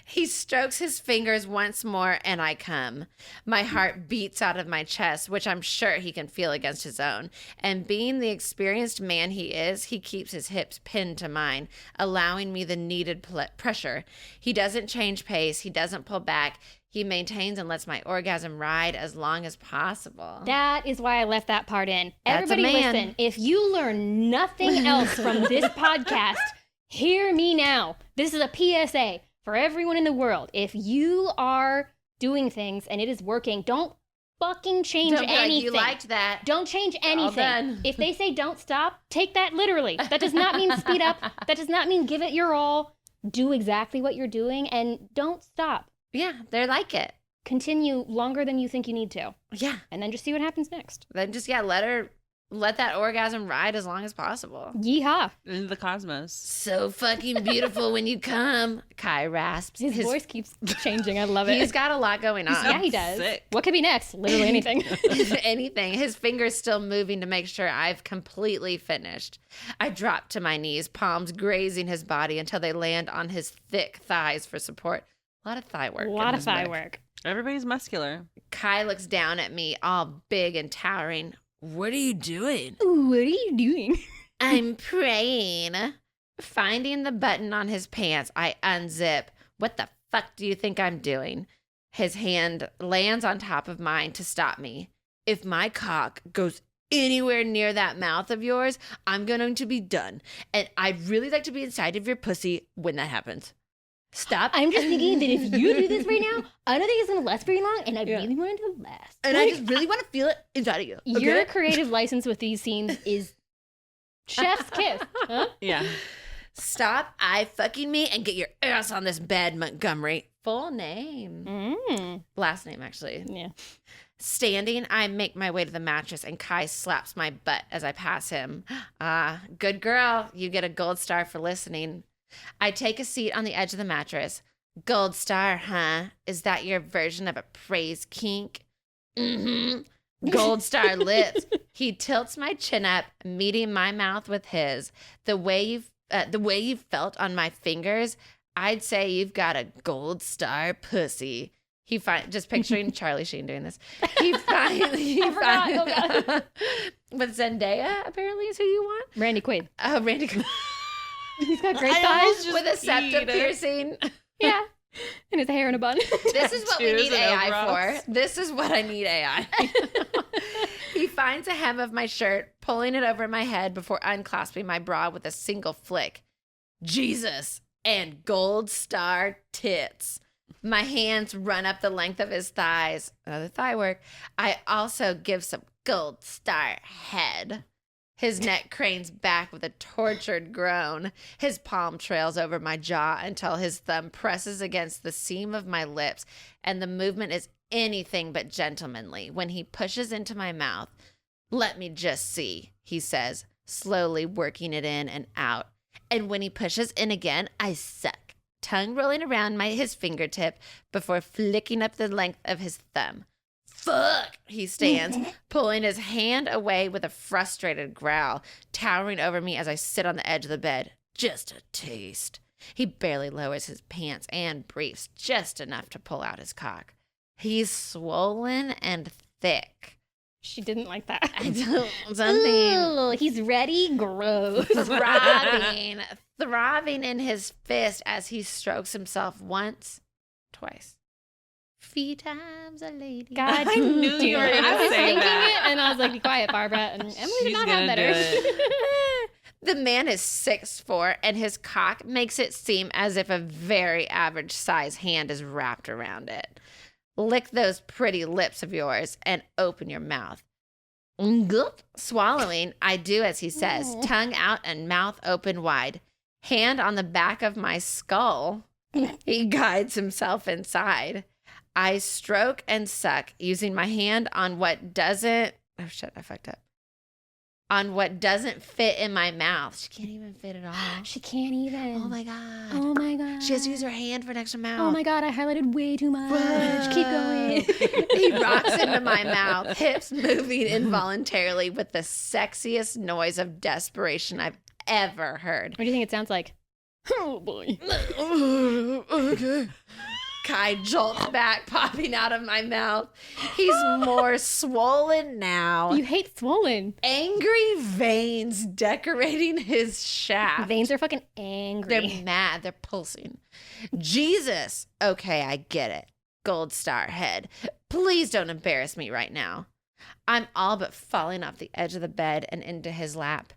S1: He strokes his fingers once more and I come. My heart beats out of my chest, which I'm sure he can feel against his own. And being the experienced man he is, he keeps his hips pinned to mine, allowing me the needed pressure. He doesn't change pace. He doesn't pull back. He maintains and lets my orgasm ride as long as possible.
S3: That is why I left that part in.
S1: That's
S3: Everybody
S1: a man.
S3: listen, if you learn nothing else from this podcast, hear me now. This is a PSA for everyone in the world. If you are doing things and it is working, don't fucking change
S1: Don't be
S3: anything.
S1: like, you liked that.
S3: Don't change
S1: All
S3: anything.
S1: done.
S3: If they say don't stop, take that literally. That does not mean speed up. That does not mean give it your all. Do exactly what you're doing and don't stop.
S1: Yeah, they're like it.
S3: Continue longer than you think you need to.
S1: Yeah.
S3: And then just see what happens next.
S1: Then just, let that orgasm ride as long as possible.
S3: Yeehaw.
S2: Into the cosmos.
S1: So fucking beautiful when you come, Kai rasps.
S3: His voice keeps changing. I love it.
S1: He's got a lot going on.
S3: Yeah, he does.
S2: Sick.
S3: What could be next? Literally anything.
S1: Anything. His fingers still moving to make sure I've completely finished. I drop to my knees, palms grazing his body until they land on his thick thighs for support. A lot of thigh work.
S3: A lot of thigh work.
S2: Everybody's muscular.
S1: Kai looks down at me, all big and towering. What are you doing?
S3: Ooh, what are you doing?
S1: I'm praying. Finding the button on his pants, I unzip. What the fuck do you think I'm doing? His hand lands on top of mine to stop me. If my cock goes anywhere near that mouth of yours, I'm going to be done. And I'd really like to be inside of your pussy when that happens. Stop.
S3: I'm just thinking that if you do this right now, I don't think it's going to last very long, and I really want it to last.
S1: And I just really want to feel it inside of you. Okay?
S3: Your creative license with these scenes is chef's kiss. Huh?
S2: Yeah.
S1: Stop fucking me and get your ass on this bed, Montgomery. Full name. Last name, actually.
S3: Yeah.
S1: Standing, I make my way to the mattress and Kai slaps my butt as I pass him. Good girl. You get a gold star for listening. I take a seat on the edge of the mattress. Gold star, huh? Is that your version of a praise kink? Mm-hmm. Gold star lips. He tilts my chin up, meeting my mouth with his. The way you felt on my fingers, I'd say you've got a gold star pussy. Just picturing Charlie Sheen doing this. With Zendaya, apparently, is who you want.
S3: Randy Quaid.
S1: Oh, Randy Quaid.
S3: He's got great thighs.
S1: With a septum piercing.
S3: Yeah. And his hair in a bun.
S1: This is what we
S2: Tattoos
S1: need
S2: and
S1: AI
S2: overalls.
S1: for. This is what I need AI. He finds a hem of my shirt, pulling it over my head before unclasping my bra with a single flick. Jesus and gold star tits. My hands run up the length of his thighs. Another thigh work. I also give some gold star head. His neck cranes back with a tortured groan. His palm trails over my jaw until his thumb presses against the seam of my lips, and the movement is anything but gentlemanly when he pushes into my mouth. Let me just see, he says, slowly working it in and out. And when he pushes in again, I suck, tongue rolling around his fingertip before flicking up the length of his thumb. Fuck, he stands, pulling his hand away with a frustrated growl, towering over me as I sit on the edge of the bed. Just a taste. He barely lowers his pants and briefs, just enough to pull out his cock. He's swollen and thick.
S3: She didn't like that.
S1: I don't, something
S3: Ooh, he's ready. Gross.
S1: throbbing in his fist as he strokes himself once, twice. 3 times a lady.
S3: God,
S2: I knew you were going
S3: I
S2: to
S3: was
S2: say
S3: thinking
S2: that.
S3: it, and I was like, "Be quiet, Barbara." And Emily did
S2: She's
S3: not have
S2: gonna
S3: better.
S2: do
S1: The man is 6'4", and his cock makes it seem as if a very average size hand is wrapped around it. Lick those pretty lips of yours and open your mouth. Gulp. Swallowing, I do as he says, tongue out and mouth open wide. Hand on the back of my skull. He guides himself inside. I stroke and suck, using my hand on what doesn't... Oh, shit, I fucked up. On what doesn't fit in my mouth. She can't even fit it all.
S3: She can't even.
S1: Oh, my God.
S3: Oh my god.
S1: She has to use her hand for an extra mouth.
S3: Oh my god, I highlighted way too much. Keep going.
S1: He rocks into my mouth, hips moving involuntarily with the sexiest noise of desperation I've ever heard.
S3: What do you think it sounds like? Oh boy.
S1: Okay. Kai jolts back, popping out of my mouth. He's more swollen now.
S3: You hate swollen.
S1: Angry veins decorating his shaft.
S3: Veins are fucking angry.
S1: They're mad. They're pulsing. Jesus. Okay, I get it. Gold star head. Please don't embarrass me right now. I'm all but falling off the edge of the bed and into his lap.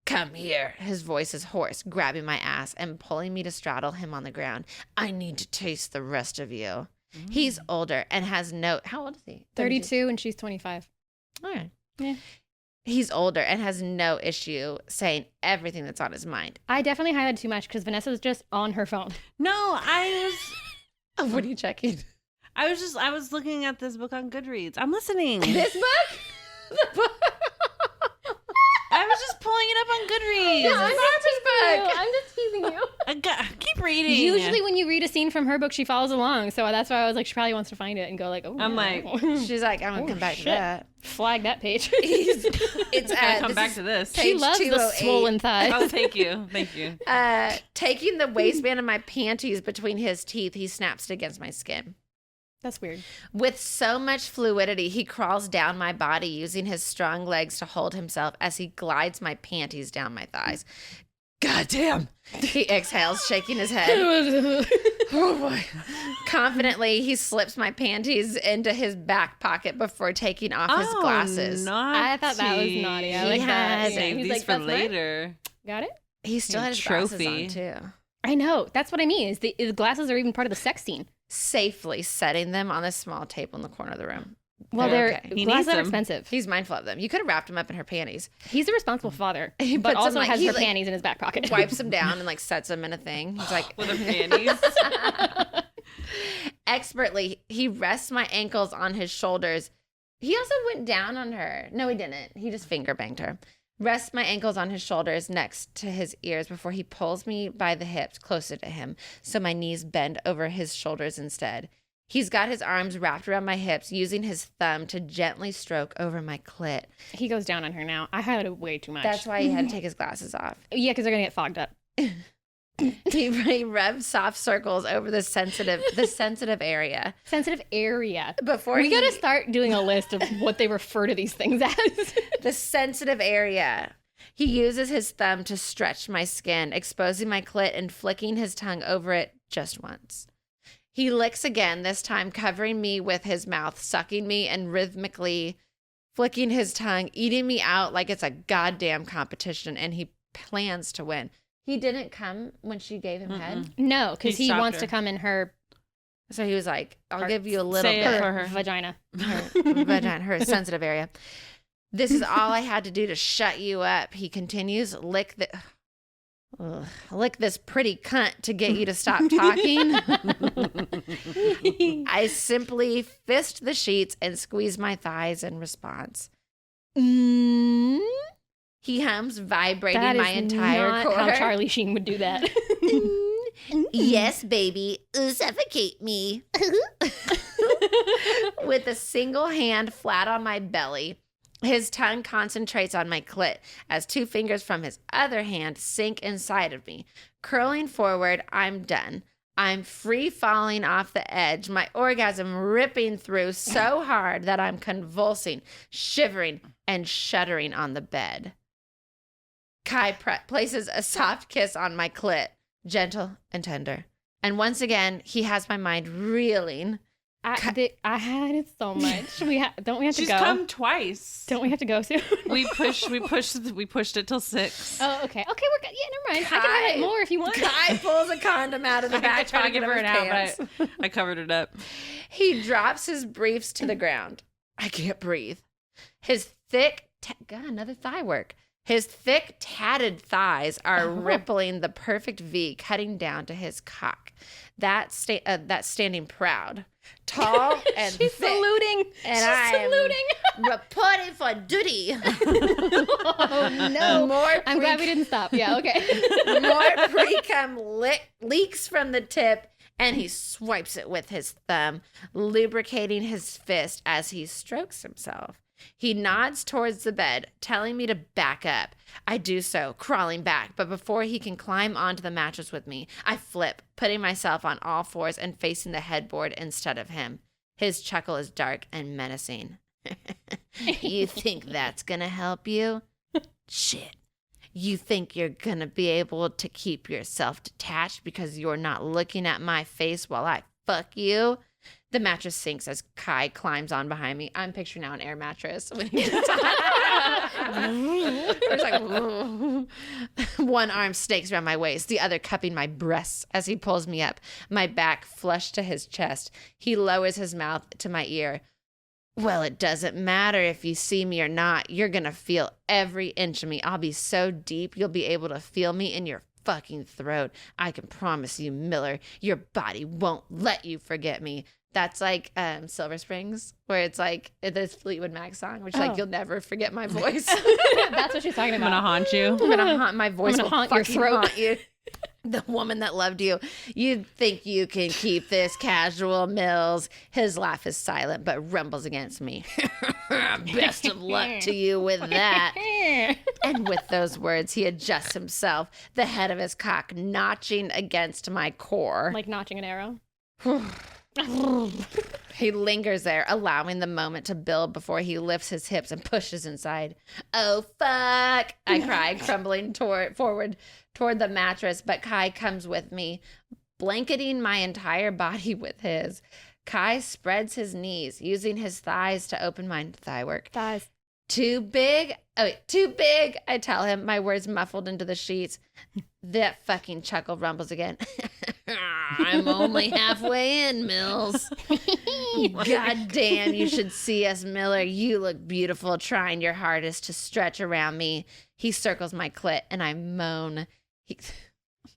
S1: Come here. His voice is hoarse, grabbing my ass and pulling me to straddle him on the ground. I need to taste the rest of you. He's older and has no... How old is he?
S3: 32 and she's 25.
S1: All right.
S3: Yeah.
S1: He's older and has no issue saying everything that's on his mind.
S3: I definitely highlighted too much because Vanessa's just on her phone.
S2: No, I
S1: What are you checking?
S2: was looking at this book on Goodreads. I'm listening.
S1: This book? The book?
S2: I was just pulling it up on Goodreads.
S3: I'm just teasing you.
S2: Keep reading.
S3: Usually when you read a scene from her book, she follows along. So that's why I was like, she probably wants to find it and go like, oh.
S2: I'm like,
S1: She's like, I'm going to come back
S3: shit.
S1: to that.
S3: Flag that page.
S1: It's
S2: gotta come back to this.
S3: She
S1: page
S3: loves the
S1: 208.
S3: swollen thigh.
S2: Oh, thank you.
S1: Taking the waistband of my panties between his teeth, he snaps it against my skin.
S3: That's weird.
S1: With so much fluidity, he crawls down my body, using his strong legs to hold himself as he glides my panties down my thighs. God damn. He exhales, shaking his head. Oh boy. Confidently, he slips my panties into his back pocket before taking off his glasses.
S2: Naughty.
S3: I thought that was naughty. I
S1: He
S3: like that.
S1: had-
S3: Yeah,
S2: Save
S3: he's
S2: these
S3: like,
S2: for
S3: "That's mine."
S2: later.
S3: Got it?
S1: He still
S2: Yeah,
S1: had his
S2: trophy.
S1: glasses on, too.
S3: I know. That's what I mean. Is the glasses are even part of the sex scene.
S1: Safely setting them on the small table in the corner of the room.
S3: Well,
S1: They're
S3: they're
S1: okay.
S2: He
S3: glasses
S2: needs
S3: are
S2: them.
S3: expensive.
S1: He's mindful of them. You could have wrapped them up in her panties.
S3: He's a responsible father,
S1: He
S3: but
S1: puts them,
S3: also
S1: like-
S3: has
S1: he,
S3: her
S1: like,
S3: panties in his back pocket.
S1: Wipes them down and like sets them in a thing. He's like,
S2: With her panties.
S1: expertly, he rests my ankles on his shoulders. He also went down on her. No, he didn't. He just finger banged her. Rests my ankles on his shoulders next to his ears before he pulls me by the hips closer to him, so my knees bend over his shoulders instead. He's got his arms wrapped around my hips, using his thumb to gently stroke over my clit.
S3: He goes down on her now. I highlighted way too much.
S1: That's why he had to take his glasses off.
S3: Yeah, because they're gonna get fogged up.
S1: He rubs soft circles over the sensitive area.
S3: Sensitive area.
S1: Before
S3: We
S1: he,
S3: gotta start doing a list of what they refer to these things as.
S1: the sensitive area. He uses his thumb to stretch my skin, exposing my clit and flicking his tongue over it just once. He licks again, this time covering me with his mouth, sucking me and rhythmically flicking his tongue, eating me out like it's a goddamn competition, and he plans to win. He didn't come when she gave him head?
S3: No, because he
S2: stopped
S3: wants
S2: her.
S3: to come in her
S1: So he was like, I'll give you a little
S2: Say
S1: bit.
S2: it for her.
S3: vagina.
S1: Her vagina, her sensitive area. This is all I had to do to shut you up. He continues, lick this pretty cunt to get you to stop talking. I simply fist the sheets and squeeze my thighs in response. He hums, vibrating
S3: That is
S1: my entire
S3: not
S1: core.
S3: how Charlie Sheen would do that.
S1: Yes, baby. Suffocate me. With a single hand flat on my belly, his tongue concentrates on my clit as 2 fingers from his other hand sink inside of me. Curling forward, I'm done. I'm free falling off the edge, my orgasm ripping through so hard that I'm convulsing, shivering, and shuddering on the bed. Kai places a soft kiss on my clit, gentle and tender. And once again, he has my mind reeling.
S3: I had it so much. Don't we have to
S2: She's
S3: go?
S2: come twice.
S3: Don't we have to go soon?
S2: We pushed it till 6.
S3: Oh, okay. Okay, we're good. Yeah, never mind. I can have it more if you want.
S1: Kai pulls a condom out of the
S2: I
S1: back
S2: tried to
S1: pocket
S2: give
S1: of
S2: her
S1: his
S2: an out,
S1: pants.
S2: but I covered it up.
S1: He drops his briefs to the ground. I can't breathe. His thick, God, another thigh work. His thick, tatted thighs are rippling the perfect V, cutting down to his cock. That's standing proud, tall and
S3: She's
S1: thick.
S3: saluting.
S1: And
S3: She's
S1: I'm
S3: saluting.
S1: reporting for duty.
S3: Oh no!
S1: More
S3: I'm glad we didn't stop. Yeah. Okay.
S1: More pre-cum leaks from the tip, and he swipes it with his thumb, lubricating his fist as he strokes himself. He nods towards the bed, telling me to back up. I do so, crawling back, but before he can climb onto the mattress with me, I flip, putting myself on all fours and facing the headboard instead of him. His chuckle is dark and menacing. You think that's gonna help you? Shit. You think you're gonna be able to keep yourself detached because you're not looking at my face while I fuck you? The mattress sinks as Kai climbs on behind me. I'm picturing now an air mattress. When he gets There's like one arm snakes around my waist, the other cupping my breasts as he pulls me up, my back flush to his chest. He lowers his mouth to my ear. Well, it doesn't matter if you see me or not. You're going to feel every inch of me. I'll be so deep, you'll be able to feel me in your fucking throat. I can promise you, Miller, your body won't let you forget me. That's like Silver Springs, where it's like this Fleetwood Mac song, which is like, you'll never forget my voice.
S3: That's what she's talking
S2: I'm
S3: about.
S2: gonna haunt you.
S1: I'm gonna haunt my voice.
S3: I'm
S1: will
S3: gonna haunt your
S1: fucking
S3: throat.
S1: haunt you. The woman that loved you. You think you can keep this casual, Mills? His laugh is silent, but rumbles against me. Best of luck to you with that. And with those words, he adjusts himself, the head of his cock notching against my core.
S3: Like notching an arrow.
S1: He lingers there, allowing the moment to build before he lifts his hips and pushes inside. Oh, fuck, I cry, crumbling forward toward the mattress, but Kai comes with me, blanketing my entire body with his. Kai spreads his knees, using his thighs to open my thigh work.
S3: Thighs.
S1: Too big? Oh, wait, too big, I tell him, my words muffled into the sheets. That fucking chuckle rumbles again. I'm only halfway in, Mills. God damn, you should see us, Miller. You look beautiful, trying your hardest to stretch around me. He circles my clit, and I moan. How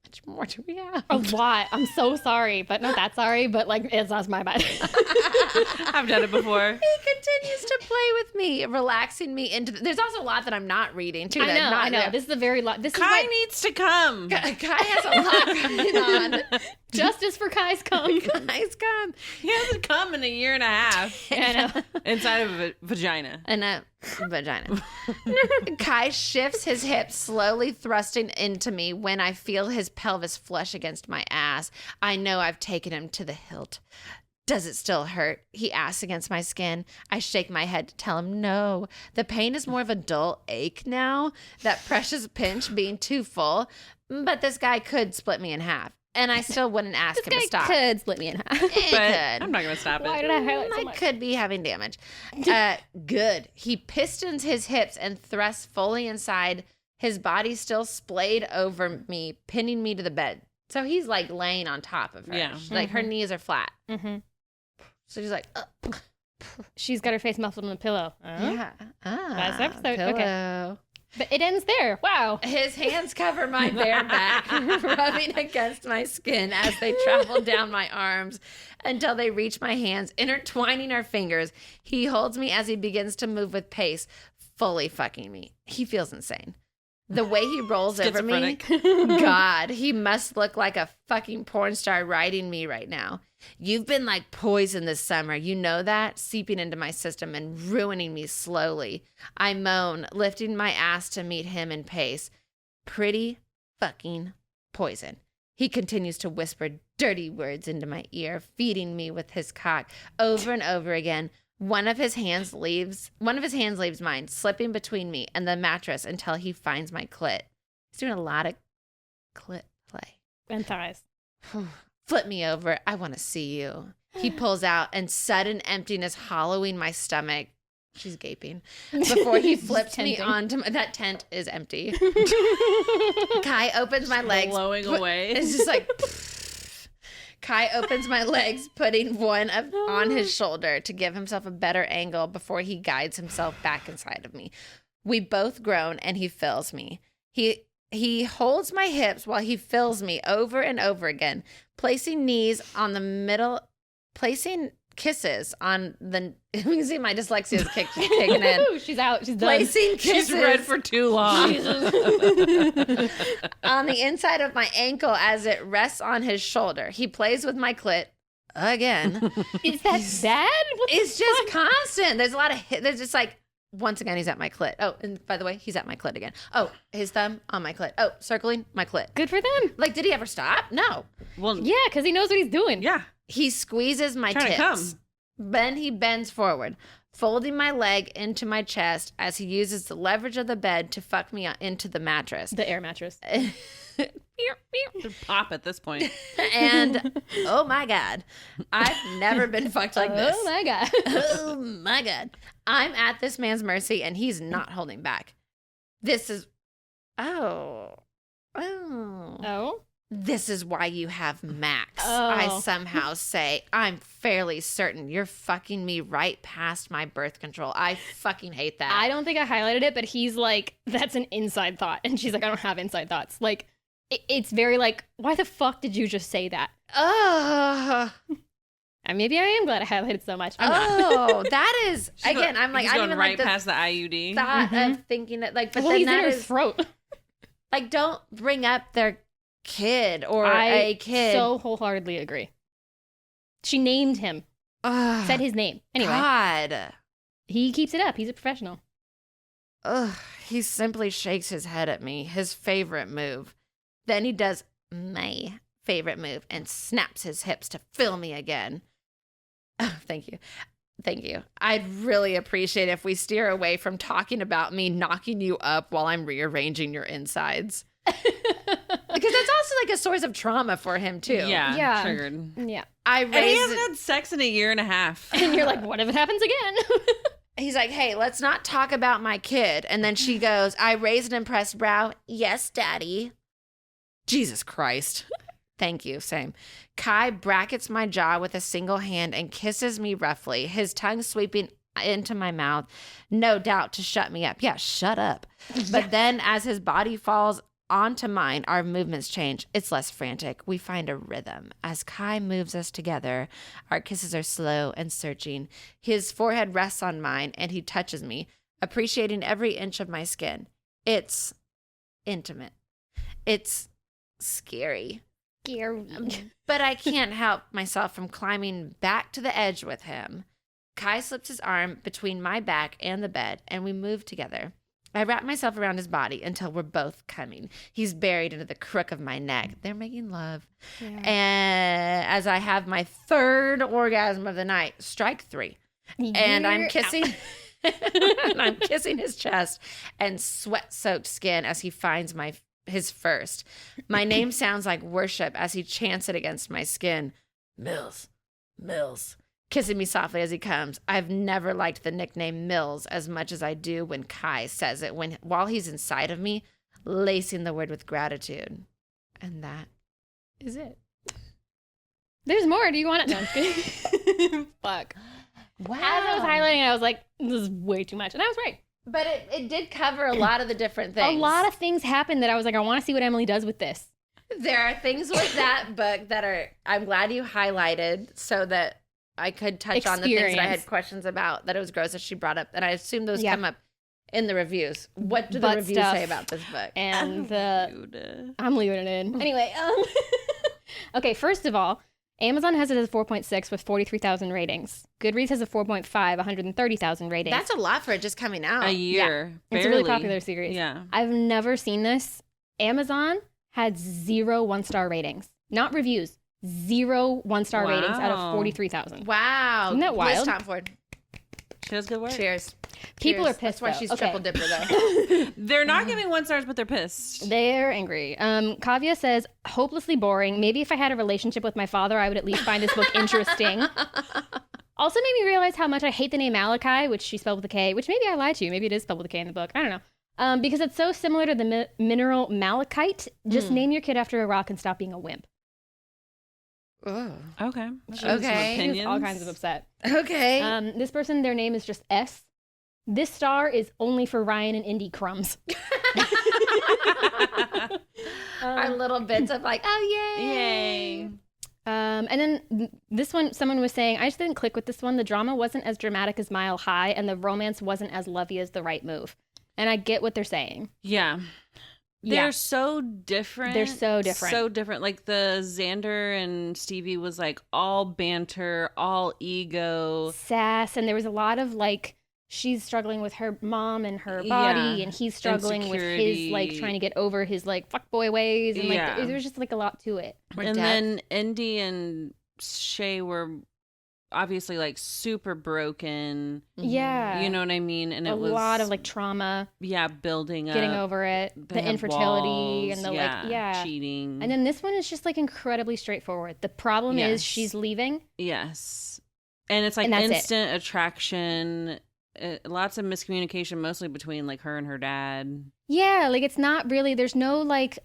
S1: much more do we have?
S3: A lot. I'm so sorry, but not that sorry, but like it's not my bad.
S2: I've done it before.
S1: He continues to play with me, relaxing me into there's also a lot that I'm not reading, too.
S3: I know. This is a very lot. This
S2: Kai
S3: is
S2: needs to come.
S1: Kai has a lot going on.
S3: justice for Kai's cum.
S1: Nice come.
S2: He hasn't come in a year and a half
S3: I know.
S2: inside of a vagina.
S1: And a vagina. Kai shifts his hips, slowly thrusting into me when I feel his pelvis flush against my ass. I know I've taken him to the hilt. Does it still hurt? He asks against my skin. I shake my head to tell him no. The pain is more of a dull ache now, that precious pinch being too full. But this guy could split me in half. And I still wouldn't ask him to stop.
S3: Could split me in half.
S2: But
S1: It could.
S2: I'm not going to stop
S3: Why
S2: it.
S3: did I highlight so
S1: I
S3: much?
S1: could be having damage. Good. He pistons his hips and thrusts fully inside. His body still splayed over me, pinning me to the bed. So he's like laying on top of her.
S2: Yeah.
S1: Like her knees are flat.
S3: Mm-hmm.
S1: So she's like,
S3: She's got her face muffled in the pillow.
S1: yeah.
S3: Last episode.
S1: Pillow.
S3: Okay. But it ends there. Wow.
S1: His hands cover my bare back, rubbing against my skin as they travel down my arms until they reach my hands, intertwining our fingers. He holds me as he begins to move with pace, fully fucking me. He feels insane. The way he rolls over me, God, he must look like a fucking porn star riding me right now. You've been like poison this summer. You know that? Seeping into my system and ruining me slowly. I moan, lifting my ass to meet him in pace. Pretty fucking poison. He continues to whisper dirty words into my ear, feeding me with his cock over and over again. One of his hands leaves mine, slipping between me and the mattress until he finds my clit. He's doing a lot of clit play.
S3: And thighs.
S1: Flip me over. I want to see you. He pulls out, and sudden emptiness hollowing my stomach. She's gaping. Before he flips me onto that tent is empty. Kai opens my legs.
S2: Blowing away.
S1: It's just like... Kai opens my legs, putting one on his shoulder to give himself a better angle before he guides himself back inside of me. We both groan, and he fills me. He holds my hips while he fills me over and over again, placing kisses on the... You can see my dyslexia is kicking in.
S3: She's out. She's done.
S1: Placing kisses...
S2: She's read for too long.
S1: on the inside of my ankle as it rests on his shoulder. He plays with my clit again.
S3: Is that bad?
S1: It's just constant. There's a lot of... There's just like... Once again, he's at my clit. Oh, and by the way, he's at my clit again. Oh, his thumb on my clit. Oh, circling my clit.
S3: Good for them.
S1: Like, did he ever stop? No.
S2: Well,
S3: Yeah, because he knows what he's doing.
S2: yeah.
S1: He squeezes my
S2: Trying to come.
S1: tits. Then he bends forward, folding my leg into my chest as he uses the leverage of the bed to fuck me into the mattress.
S3: The air mattress.
S2: Pop at this point.
S1: And, oh my God, I've never been fucked like this.
S3: Oh my God.
S1: Oh my God. I'm at this man's mercy and he's not holding back. This is, oh. This is why you have Max.
S3: Oh.
S1: I somehow say, I'm fairly certain you're fucking me right past my birth control. I fucking hate that.
S3: I don't think I highlighted it, but he's like, that's an inside thought. And she's like, I don't have inside thoughts. Like, it's very like, why the fuck did you just say that? And maybe I am glad I highlighted so much. I'm not.
S1: That is, again, I'm like,
S2: He's
S1: I
S2: going
S1: didn't even
S2: right
S1: like the
S2: past the IUD.
S1: thought of thinking that, like, but
S3: Well,
S1: then
S3: he's in
S1: that
S3: her
S1: is,
S3: throat.
S1: like, don't bring up their kid or
S3: I
S1: a kid.
S3: so wholeheartedly agree. She named him, said his name. Anyway,
S1: God.
S3: he keeps it up. He's a professional.
S1: Ugh, he simply shakes his head at me, his favorite move. Then he does my favorite move and snaps his hips to fill me again. Oh, thank you. Thank you. I'd really appreciate if we steer away from talking about me knocking you up while I'm rearranging your insides. Because that's also like a source of trauma for him, too.
S2: Yeah. Triggered.
S3: Yeah.
S1: And
S2: And he hasn't had sex in a year and a half.
S3: And you're like, what if it happens again?
S1: He's like, hey, let's not talk about my kid. And then she goes, I raise an impressed brow. Yes, Daddy. Jesus Christ. Thank you. Same. Kai brackets my jaw with a single hand and kisses me roughly, his tongue sweeping into my mouth, no doubt to shut me up. Yeah, shut up. But then as his body falls onto mine, our movements change. It's less frantic. We find a rhythm. As Kai moves us together, our kisses are slow and searching. His forehead rests on mine and he touches me, appreciating every inch of my skin. It's intimate. It's scary. But I can't help myself from climbing back to the edge with him. Kai slips his arm between my back and the bed, and we move together. I wrap myself around his body until we're both coming. He's buried into the crook of my neck. They're making love.
S3: Yeah.
S1: And as I have my third orgasm of the night, strike 3. And I'm kissing... and I'm kissing his chest and sweat-soaked skin as he finds my his first. My name sounds like worship as he chants it against my skin. Mills, Mills, kissing me softly as he comes. I've never liked the nickname Mills as much as I do when Kai says it while he's inside of me, lacing the word with gratitude. And that is it.
S3: There's more. Do you want it? No, I'm kidding. Fuck.
S1: Wow.
S3: As I was highlighting, I was like, this is way too much. And I was right.
S1: But it did cover a lot of the different things.
S3: A lot of things happened that I was like, I want to see what Emily does with this.
S1: There are things with that book that are, I'm glad you highlighted so that I could touch on the things that I had questions about, that it was gross that she brought up. And I assume those come up in the reviews. What do the reviews say about this book?
S3: And I'm leaving it in. Anyway, okay, first of all, Amazon has it as a 4.6 with 43,000 ratings. Goodreads has a 4.5, 130,000 ratings.
S1: That's a lot for it just coming out.
S2: A year.
S3: Yeah. It's a really popular series.
S2: Yeah.
S3: I've never seen this. Amazon had 0 1-star ratings. Not reviews. 0 1-star ratings out of 43,000.
S1: Wow.
S3: Isn't that wild?
S1: Liz Tomforde.
S2: She does good work.
S1: Cheers.
S3: People are pissed.
S1: That's why she's triple dipper though.
S2: They're not giving 1 stars, but they're pissed.
S3: They're angry. Kavya says, hopelessly boring. Maybe if I had a relationship with my father, I would at least find this book interesting. Also made me realize how much I hate the name Malachi, which she spelled with a K, which maybe I lied to you. Maybe it is spelled with a K in the book. I don't know. Because it's so similar to the mineral malachite. Just name your kid after a rock and stop being a wimp.
S1: Oh.
S2: Okay.
S1: Okay.
S3: She's all kinds of upset.
S1: Okay.
S3: This person, their name is just S. This star is only for Ryan and Indy crumbs.
S1: Our little bits of like, oh, yay.
S2: Yay.
S3: And then this one, someone was saying, I just didn't click with this one. The drama wasn't as dramatic as Mile High, and the romance wasn't as lovey as The Right Move. And I get what they're saying.
S2: Yeah. They're so different.
S3: They're so different.
S2: So different. Like the Xander and Stevie was like all banter, all ego.
S3: Sass. And there was a lot of like, she's struggling with her mom and her body, and he's struggling with his like trying to get over his like fuckboy ways. And like there was just like a lot to it.
S2: And then Indy and Shay were obviously like super broken.
S3: Yeah.
S2: You know what I mean? And it was
S3: a lot of like trauma.
S2: Yeah, building up.
S3: Getting over it. The infertility
S2: walls,
S3: and the
S2: cheating.
S3: And then this one is just like incredibly straightforward. The problem is she's leaving.
S2: Yes. And it's like instant attraction. Lots of miscommunication, mostly between like her and her dad.
S3: Yeah, like it's not really, there's no like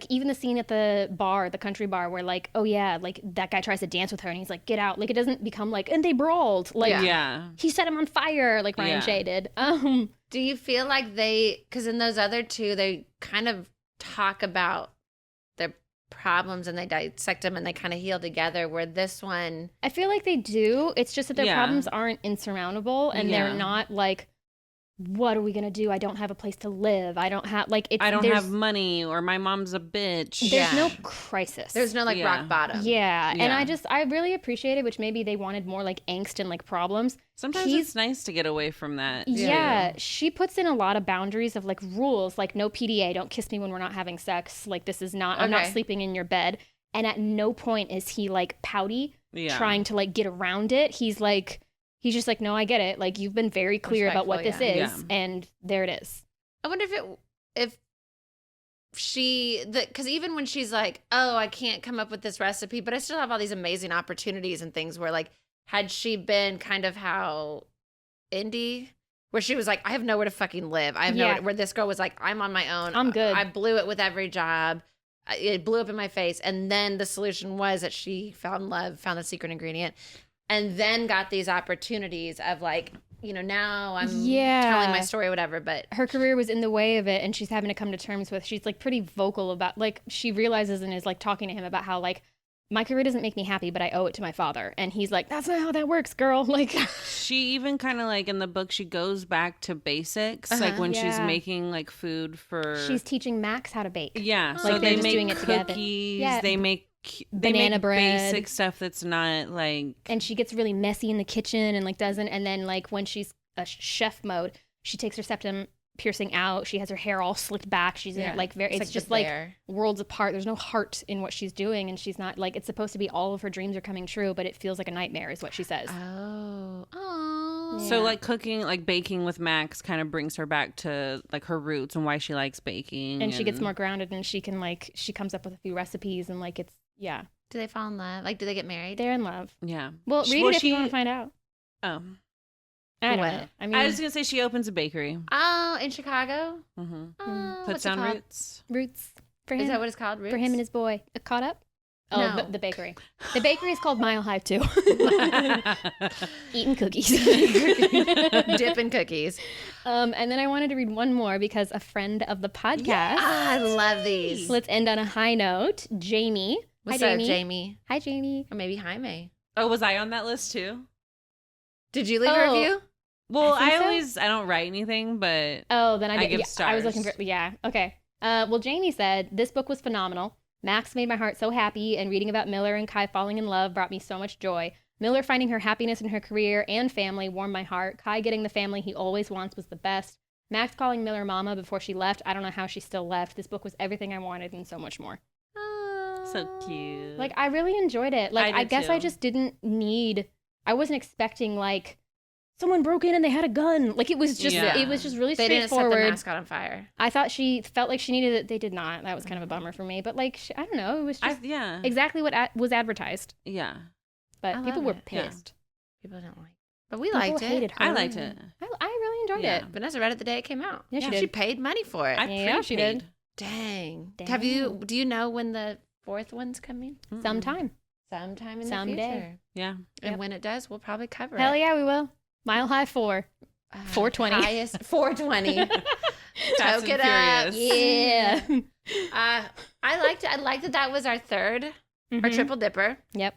S3: even the scene at the bar, the country bar, where like, oh yeah, like that guy tries to dance with her and he's like, get out. Like it doesn't become like, and they brawled. Like he set him on fire like Ryan Shay did.
S1: Do you feel like because in those other two, they kind of talk about their problems and they dissect them and they kind of heal together, where this one,
S3: I feel like they do. It's just that their problems aren't insurmountable, and they're not like, what are we gonna do? I don't have a place to live. I don't have like
S2: I don't have money, or my mom's a bitch.
S3: There's no crisis.
S1: There's no like rock bottom.
S3: Yeah. And I really appreciate it, which maybe they wanted more like angst and like problems.
S2: Sometimes it's nice to get away from that.
S3: Yeah. She puts in a lot of boundaries of like rules, like no PDA, don't kiss me when we're not having sex. Like this is not, I'm not sleeping in your bed. And at no point is he like pouty, trying to like get around it. He's just like, no, I get it. Like, you've been very clear about what this is, and there it is.
S1: I wonder if she, because even when she's like, oh, I can't come up with this recipe, but I still have all these amazing opportunities and things, where like, had she been kind of how Indy, where she was like, I have nowhere to fucking live. I have nowhere, where this girl was like, I'm on my own.
S3: I'm good.
S1: I blew it with every job. It blew up in my face. And then the solution was that she found love, found the secret ingredient. And then got these opportunities of like, you know, now I'm telling my story or whatever, but
S3: her career was in the way of it, and she's having to come to terms with, she's like pretty vocal about, like, she realizes and is like talking to him about how like, my career doesn't make me happy, but I owe it to my father. And he's like, that's not how that works, girl. Like,
S2: she even kind of like in the book, she goes back to basics, like when she's making like food for.
S3: She's teaching Max how to bake.
S2: Yeah,
S3: like
S2: so
S3: they
S2: make
S3: doing it
S2: cookies.
S3: Yeah.
S2: They make
S3: banana bread,
S2: basic stuff that's not like.
S3: And she gets really messy in the kitchen and like doesn't. And then like when she's a chef mode, she takes her septum piercing out. She has her hair all slicked back. She's in it like very. It's just like worlds apart. There's no heart in what she's doing, and she's not like, it's supposed to be all of her dreams are coming true, but it feels like a nightmare, is what she says.
S1: Oh.
S2: So like cooking, like baking with Max kind of brings her back to like her roots and why she likes baking.
S3: And she gets more grounded and she can like, she comes up with a few recipes and like it's, yeah.
S1: Do they fall in love? Like, do they get married?
S3: They're in love.
S2: Yeah.
S3: Well, read it if you want to find out.
S2: Oh.
S3: I don't
S1: What?
S3: know. I mean,
S2: I was going to say she opens a bakery.
S1: Oh, in Chicago?
S2: Mm-hmm.
S1: Oh,
S2: Puts
S1: what's it
S2: down
S1: called?
S2: roots.
S3: Roots for him.
S1: Is that what it's called? Roots?
S3: For him and his boy. Caught up? Oh,
S1: No.
S3: the bakery. The bakery is called Mile High too. Eating cookies.
S1: Dipping cookies.
S3: And then I wanted to read one more because a friend of the podcast.
S1: Yeah, I love these.
S3: Let's end on a high note. Jamie.
S1: What's
S3: Hi,
S1: up,
S3: Jamie.
S1: Jamie?
S3: Hi, Jamie.
S1: Or maybe Jaime.
S2: Oh, was I on that list too?
S1: Did you leave a
S3: Oh.
S1: review?
S2: Well,
S3: I think
S2: I
S3: so.
S2: I don't write anything, but
S3: Oh, then I did.
S2: give
S3: I was looking
S2: stars.
S3: for. Yeah. Okay. Well, Jamie said this book was phenomenal. Max made my heart so happy, and reading about Miller and Kai falling in love brought me so much joy. Miller finding her happiness in her career and family warmed my heart. Kai getting the family he always wants was the best. Max calling Miller mama before she left. I don't know how she still left. This book was everything I wanted and so much more.
S2: so cute.
S3: Like, I really enjoyed it. Like,
S2: I
S3: I
S2: did
S3: guess I
S2: too.
S3: just didn't need, I wasn't expecting, like, someone broke in and they had a gun. Like, it was just,
S2: Yeah.
S3: it was just really
S1: They didn't set
S3: straightforward.
S1: the mascot on fire.
S3: I thought she felt like she needed it. They did not. That was kind of a bummer for me. But, like, I don't know. It was just
S2: yeah.
S3: exactly what was advertised.
S2: Yeah.
S3: But
S1: I
S3: people
S1: love
S3: were
S1: it. Yeah.
S3: pissed.
S1: People didn't like it. But we
S3: People
S1: liked it.
S3: hated her.
S2: I liked it.
S3: I really enjoyed
S2: Yeah.
S3: it.
S1: Vanessa read it the day it came out.
S3: Yeah, she
S1: She
S3: did.
S1: paid money for it.
S2: I
S3: Yeah, she
S2: prepaid.
S3: did.
S1: Dang.
S3: Dang.
S1: Do you know when the fourth one's coming?
S2: Mm-mm.
S3: Sometime.
S1: Sometime in
S3: Someday.
S1: the future.
S2: Yeah.
S1: And
S3: Yep.
S1: when it does, we'll probably cover
S3: Hell
S1: it.
S3: yeah, we will. Mile High 4. 420.
S1: Highest 420.
S2: Fast
S1: Toke
S2: and
S1: it up.
S2: Furious.
S3: Yeah.
S1: I liked it. I liked that was our third or
S3: Mhm.
S1: triple dipper.
S3: Yep.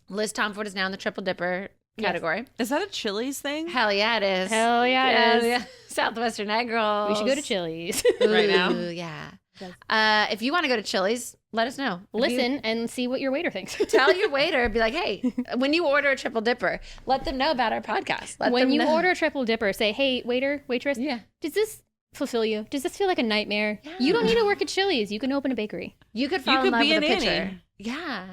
S1: Liz Tomforde is now in the triple dipper
S3: Yes.
S1: category.
S2: Is that a Chili's thing?
S1: Hell yeah, it is.
S3: Hell yeah, it
S1: Hell
S3: is.
S1: yeah. Southwestern egg rolls.
S3: We should go to Chili's.
S2: Right now?
S1: Ooh, yeah.
S3: Yes.
S1: If you want to go to Chili's, let us know. If you-
S3: Listen and see what your waiter thinks.
S1: tell your waiter, be like, hey, when you order a triple dipper, let them know about our podcast. Let
S3: when
S1: them
S3: you
S1: know.
S3: order a triple dipper, say, hey, waiter, waitress,
S1: Yeah.
S3: does this fulfill you? Does this feel like a nightmare? You don't need to work at Chili's. You can open a bakery.
S1: You could fall
S2: could
S1: in love
S2: be
S1: with
S2: a
S1: a picture.
S2: nanny.
S1: Yeah.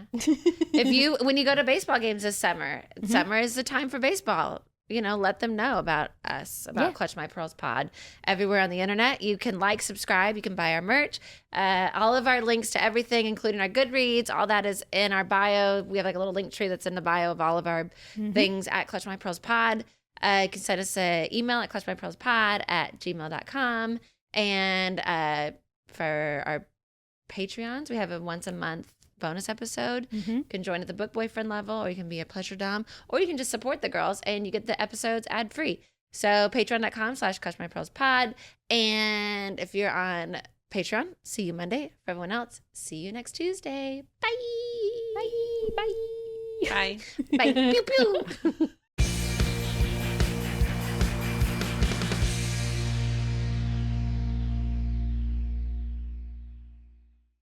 S1: When you go to baseball games this summer, summer is the time for baseball. Let them know about us, about
S3: Yeah.
S1: Clutch My Pearls Pod. Everywhere on the internet, you can subscribe, you can buy our merch. All of our links to everything, including our Goodreads, all that is in our bio. We have like a little link tree that's in the bio of all of our things at Clutch My Pearls Pod. You can send us an email at clutchmypearlspod@gmail.com. And for our Patreons, we have a once a month bonus episode. You can join at the book boyfriend level, or you can be a pleasure dom, or you can just support the girls and you get the episodes ad free. So patreon.com/clutchmypearlspod. And if you're on Patreon, see you Monday. For everyone else, see you next Tuesday. Bye.
S3: Bye. Bye.
S2: Bye.
S1: Bye. Pew pew.